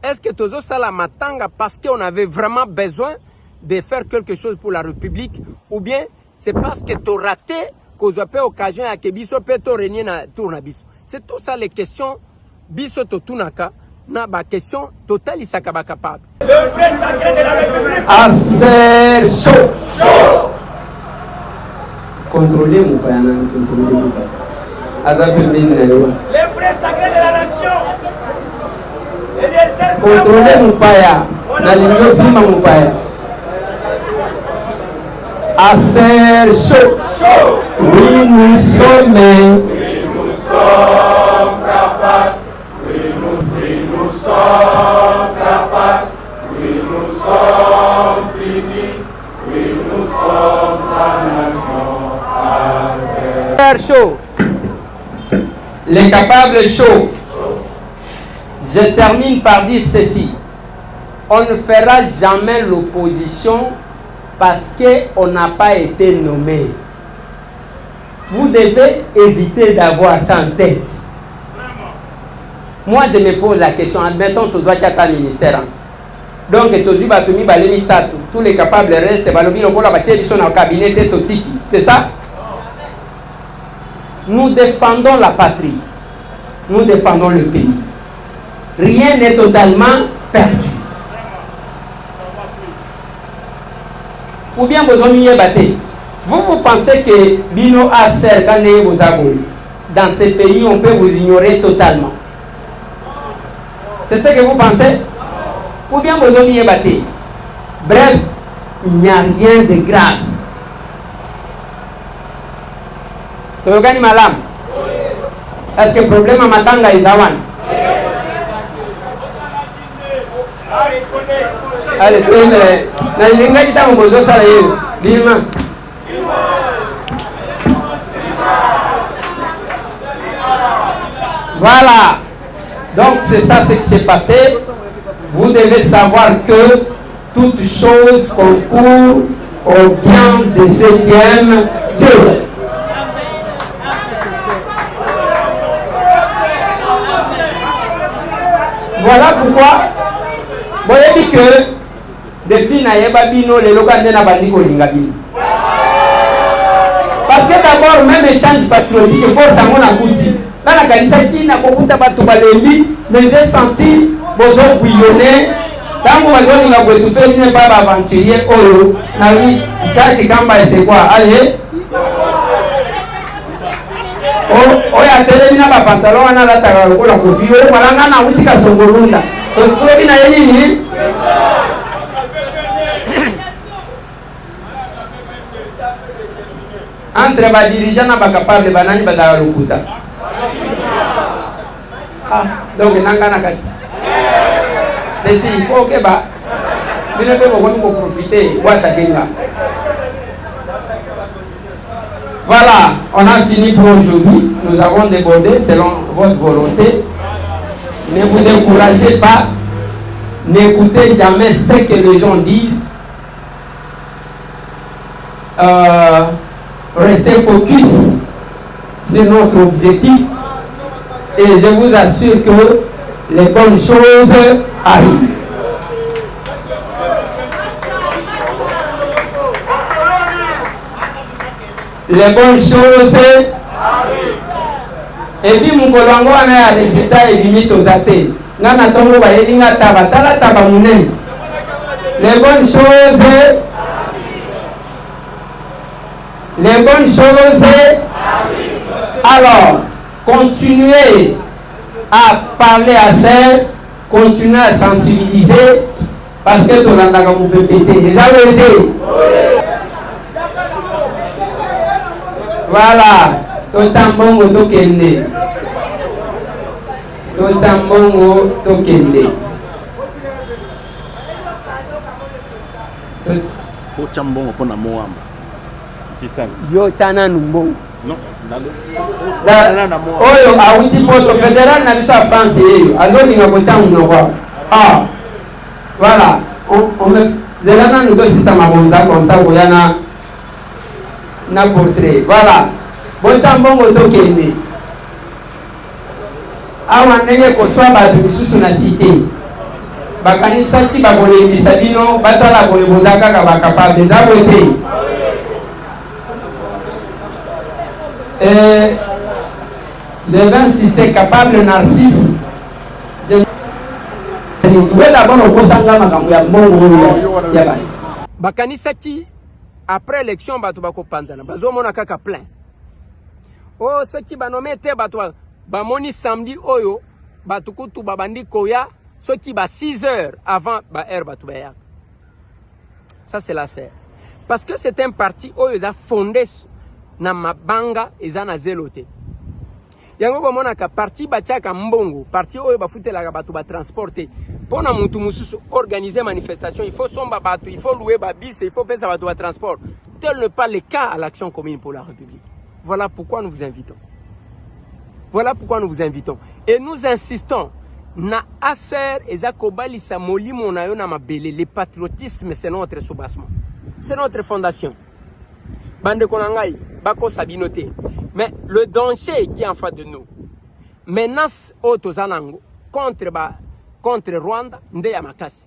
Est-ce que tozo sala matanga parce qu'on avait vraiment besoin de faire quelque chose pour la République ou bien c'est parce que tu raté qu'on a pas occasion à que biso peut régner na tour na biso? C'est tout ça les questions. Biso totunaka na ba question total isaka ba capable. Le vrai sacré de la République. Assez chaud. Chaud. Contrôler mon père, contrôler mon père. Le vrai sacré de la nation. Contrôler mon père. Na l'union sima mon père. Assez chaud. Chaud. Oui, nous sommes capables. Nous sommes capables, oui nous sommes unis, oui nous sommes la nation. Chaud. Les capables chauds. Je termine par dire ceci. On ne fera jamais l'opposition parce qu'on n'a pas été nommé. Vous devez éviter d'avoir ça en tête. Moi, je me pose la question, admettons que tu as un ministère. Donc, tous les capables restent, au cabinet, c'est ça? Nous défendons la patrie. Nous défendons le pays. Rien n'est totalement perdu. Ou bien vous avez battu. Vous pensez que Bino a cercané vos abonnés. Dans ces pays, on peut vous ignorer totalement. C'est ce que vous pensez? Ou bien vous avez battu? Bref, il n'y a rien de grave. Tu veux gagner malam? Est-ce que le problème à Matanga est Zawan? Allez, voilà. Donc c'est ça ce qui s'est passé. Vous devez savoir que toute chose concourt au bien de ceux qui aiment Dieu. Voilà pourquoi vous voyez que depuis Nayeba Bino, les locaux n'ont pas dit qu'on. Parce que d'abord, même échange patriotique, il faut savoir la boutique. Dans la Galissa qui n'a pas pu mais j'ai senti besoin de bouillonner. Tant que vous avez tout fait, n'est pas aventurier. Oh, Navi, ça qui est c'est quoi? Allez. Oh, ya télé n'a pas pantalon, on a la taille, on a confié, on a la outil à son boulunda. Donc, vous avez une entre les dirigeants n'est pas capable de banani bazara lokuta. Ah, donc nangana kati. Petit, il faut que bah, nous ne pouvons pas profiter. Voilà, on a fini pour aujourd'hui. Nous avons débordé selon votre volonté. Ne vous découragez pas. N'écoutez jamais ce que les gens disent. Restez focus sur notre objectif. Et je vous assure que les bonnes choses arrivent. Les bonnes choses arrivent. Et puis mon colongo a un résultat et limite aux athées. Les bonnes choses. Les bonnes choses. Alors, continuez à parler à ça, continuez à sensibiliser, parce que tout le monde peut péter. Les arrêtés. Voilà. Totambongo tokende. Totambongo tokende. Totambongo pona moamba. Yo chana numbo. Non. Oyo awuti poto fédéral na biso France yeyo. Azolinga kochangu nokwa. Ah. Voilà. On me zelana nous aussi ça m'a bonza comme ça koyana na portrait. Voilà. Bochambongo tokende. Awa ndenge koswa bato bisusu na cité. Bakanisa ki bakolembisa bino batala koleboza kaka bakapable eza bote. Je vais insister capable Narcisse. Bakanisaki après élection bato bako panzana bazo mona kaka plein. Oh ce qui ba nommé te bato ba moni samedi oyo bato kutu babandi koya ce qui ba 6 heures avant ba heure bato ba. Ça c'est la serre. Parce que c'est un parti oyo a fondé na mabanga ezana zelote. Yango bomona ka parti batiaka mbongo, parti oyo bafutela bato ba transporter. Pona mutu mususu organiser manifestation, il faut somba bato, il faut louer ba bis, il faut payer bato ba transport. Tel n'est pas le cas à l'Action commune pour la République. Voilà pourquoi nous vous invitons. Voilà pourquoi nous vous invitons. Et nous insistons na affaire ezakobali sa molimo na yo na mabele. Le patriotisme c'est notre soubassement. C'est notre fondation. Bande konangai bako sabinoté. Mais le danger qui est en face de nous, menace autozanango contre Rwanda, ndeya makasi.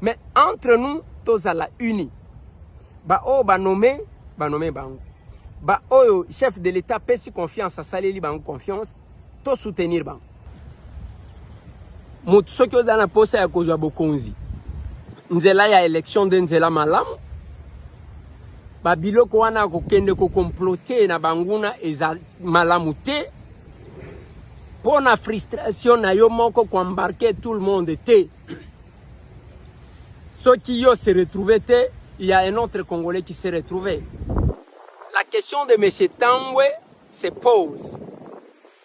Mais entre nous, tozala unis. Ba o ba nommé bango. Ba o chef de l'État pesi confiance à saleli bango confiance, to soutenir bango. Mutu soki ozana posa ya kozwa bokonzi. Nzela ya élection de nzela malamu. babiloko wana kokende ko comploter na banguna eza malamu te pour la frustration na yo moko ko embarquer tout le monde te. Ceux qui yo se retrouvé te, il y a un autre Congolais qui s'est retrouvé. La question de M. Tambwe se pose.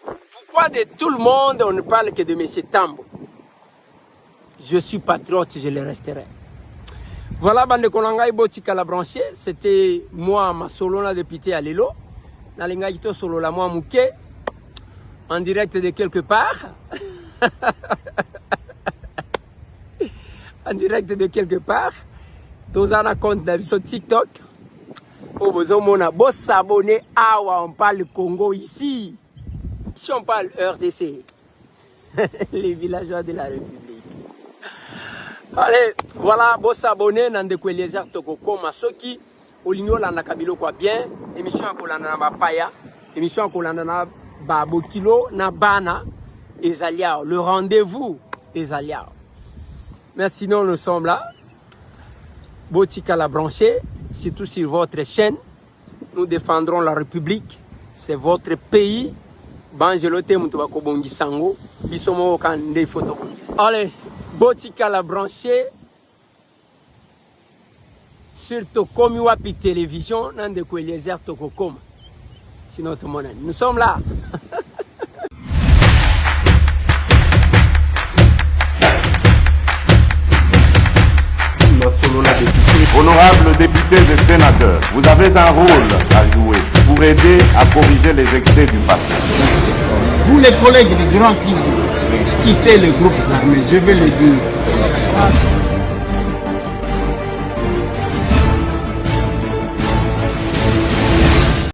Pourquoi de tout le monde on ne parle que de M. Tambwe? Je suis patriote, je le resterai. Voilà, bande konanga ibotika la branché, c'était moi, ma solo na député à Lelo. Na linga jito solo la moi mouké, en direct de quelque part. En direct de quelque part. Tous en a compte sur TikTok. Oh, vous s'abonner. On parle Congo ici. Si on parle RDC, les villageois de la République. Allez, voilà, vous s'abonner. Nande Eliezer Tokoko Masoki. Oligno la nakabilo quoi bien. Émission à Kolanda na Paya. Émission à Kolanda na Babokilo na Bana. Ezalia. Le rendez-vous. Ezalia. Mais sinon, nous sommes là. Botika la branché, surtout sur votre chaîne. Nous défendrons la République. C'est votre pays. Bangelote Moutouako Bongisango. Bisomo Kande Photo. Allez, Botika la branché. Sur Tokomi Wapi Télévision, Nandeko Eliezer Tokokoma. C'est notre monnaie. Nous sommes là. Honorables députés et sénateurs, vous avez un rôle à jouer pour aider à corriger les excès du passé. Vous les collègues des grands qui quittez les groupes armés, je vais le dire.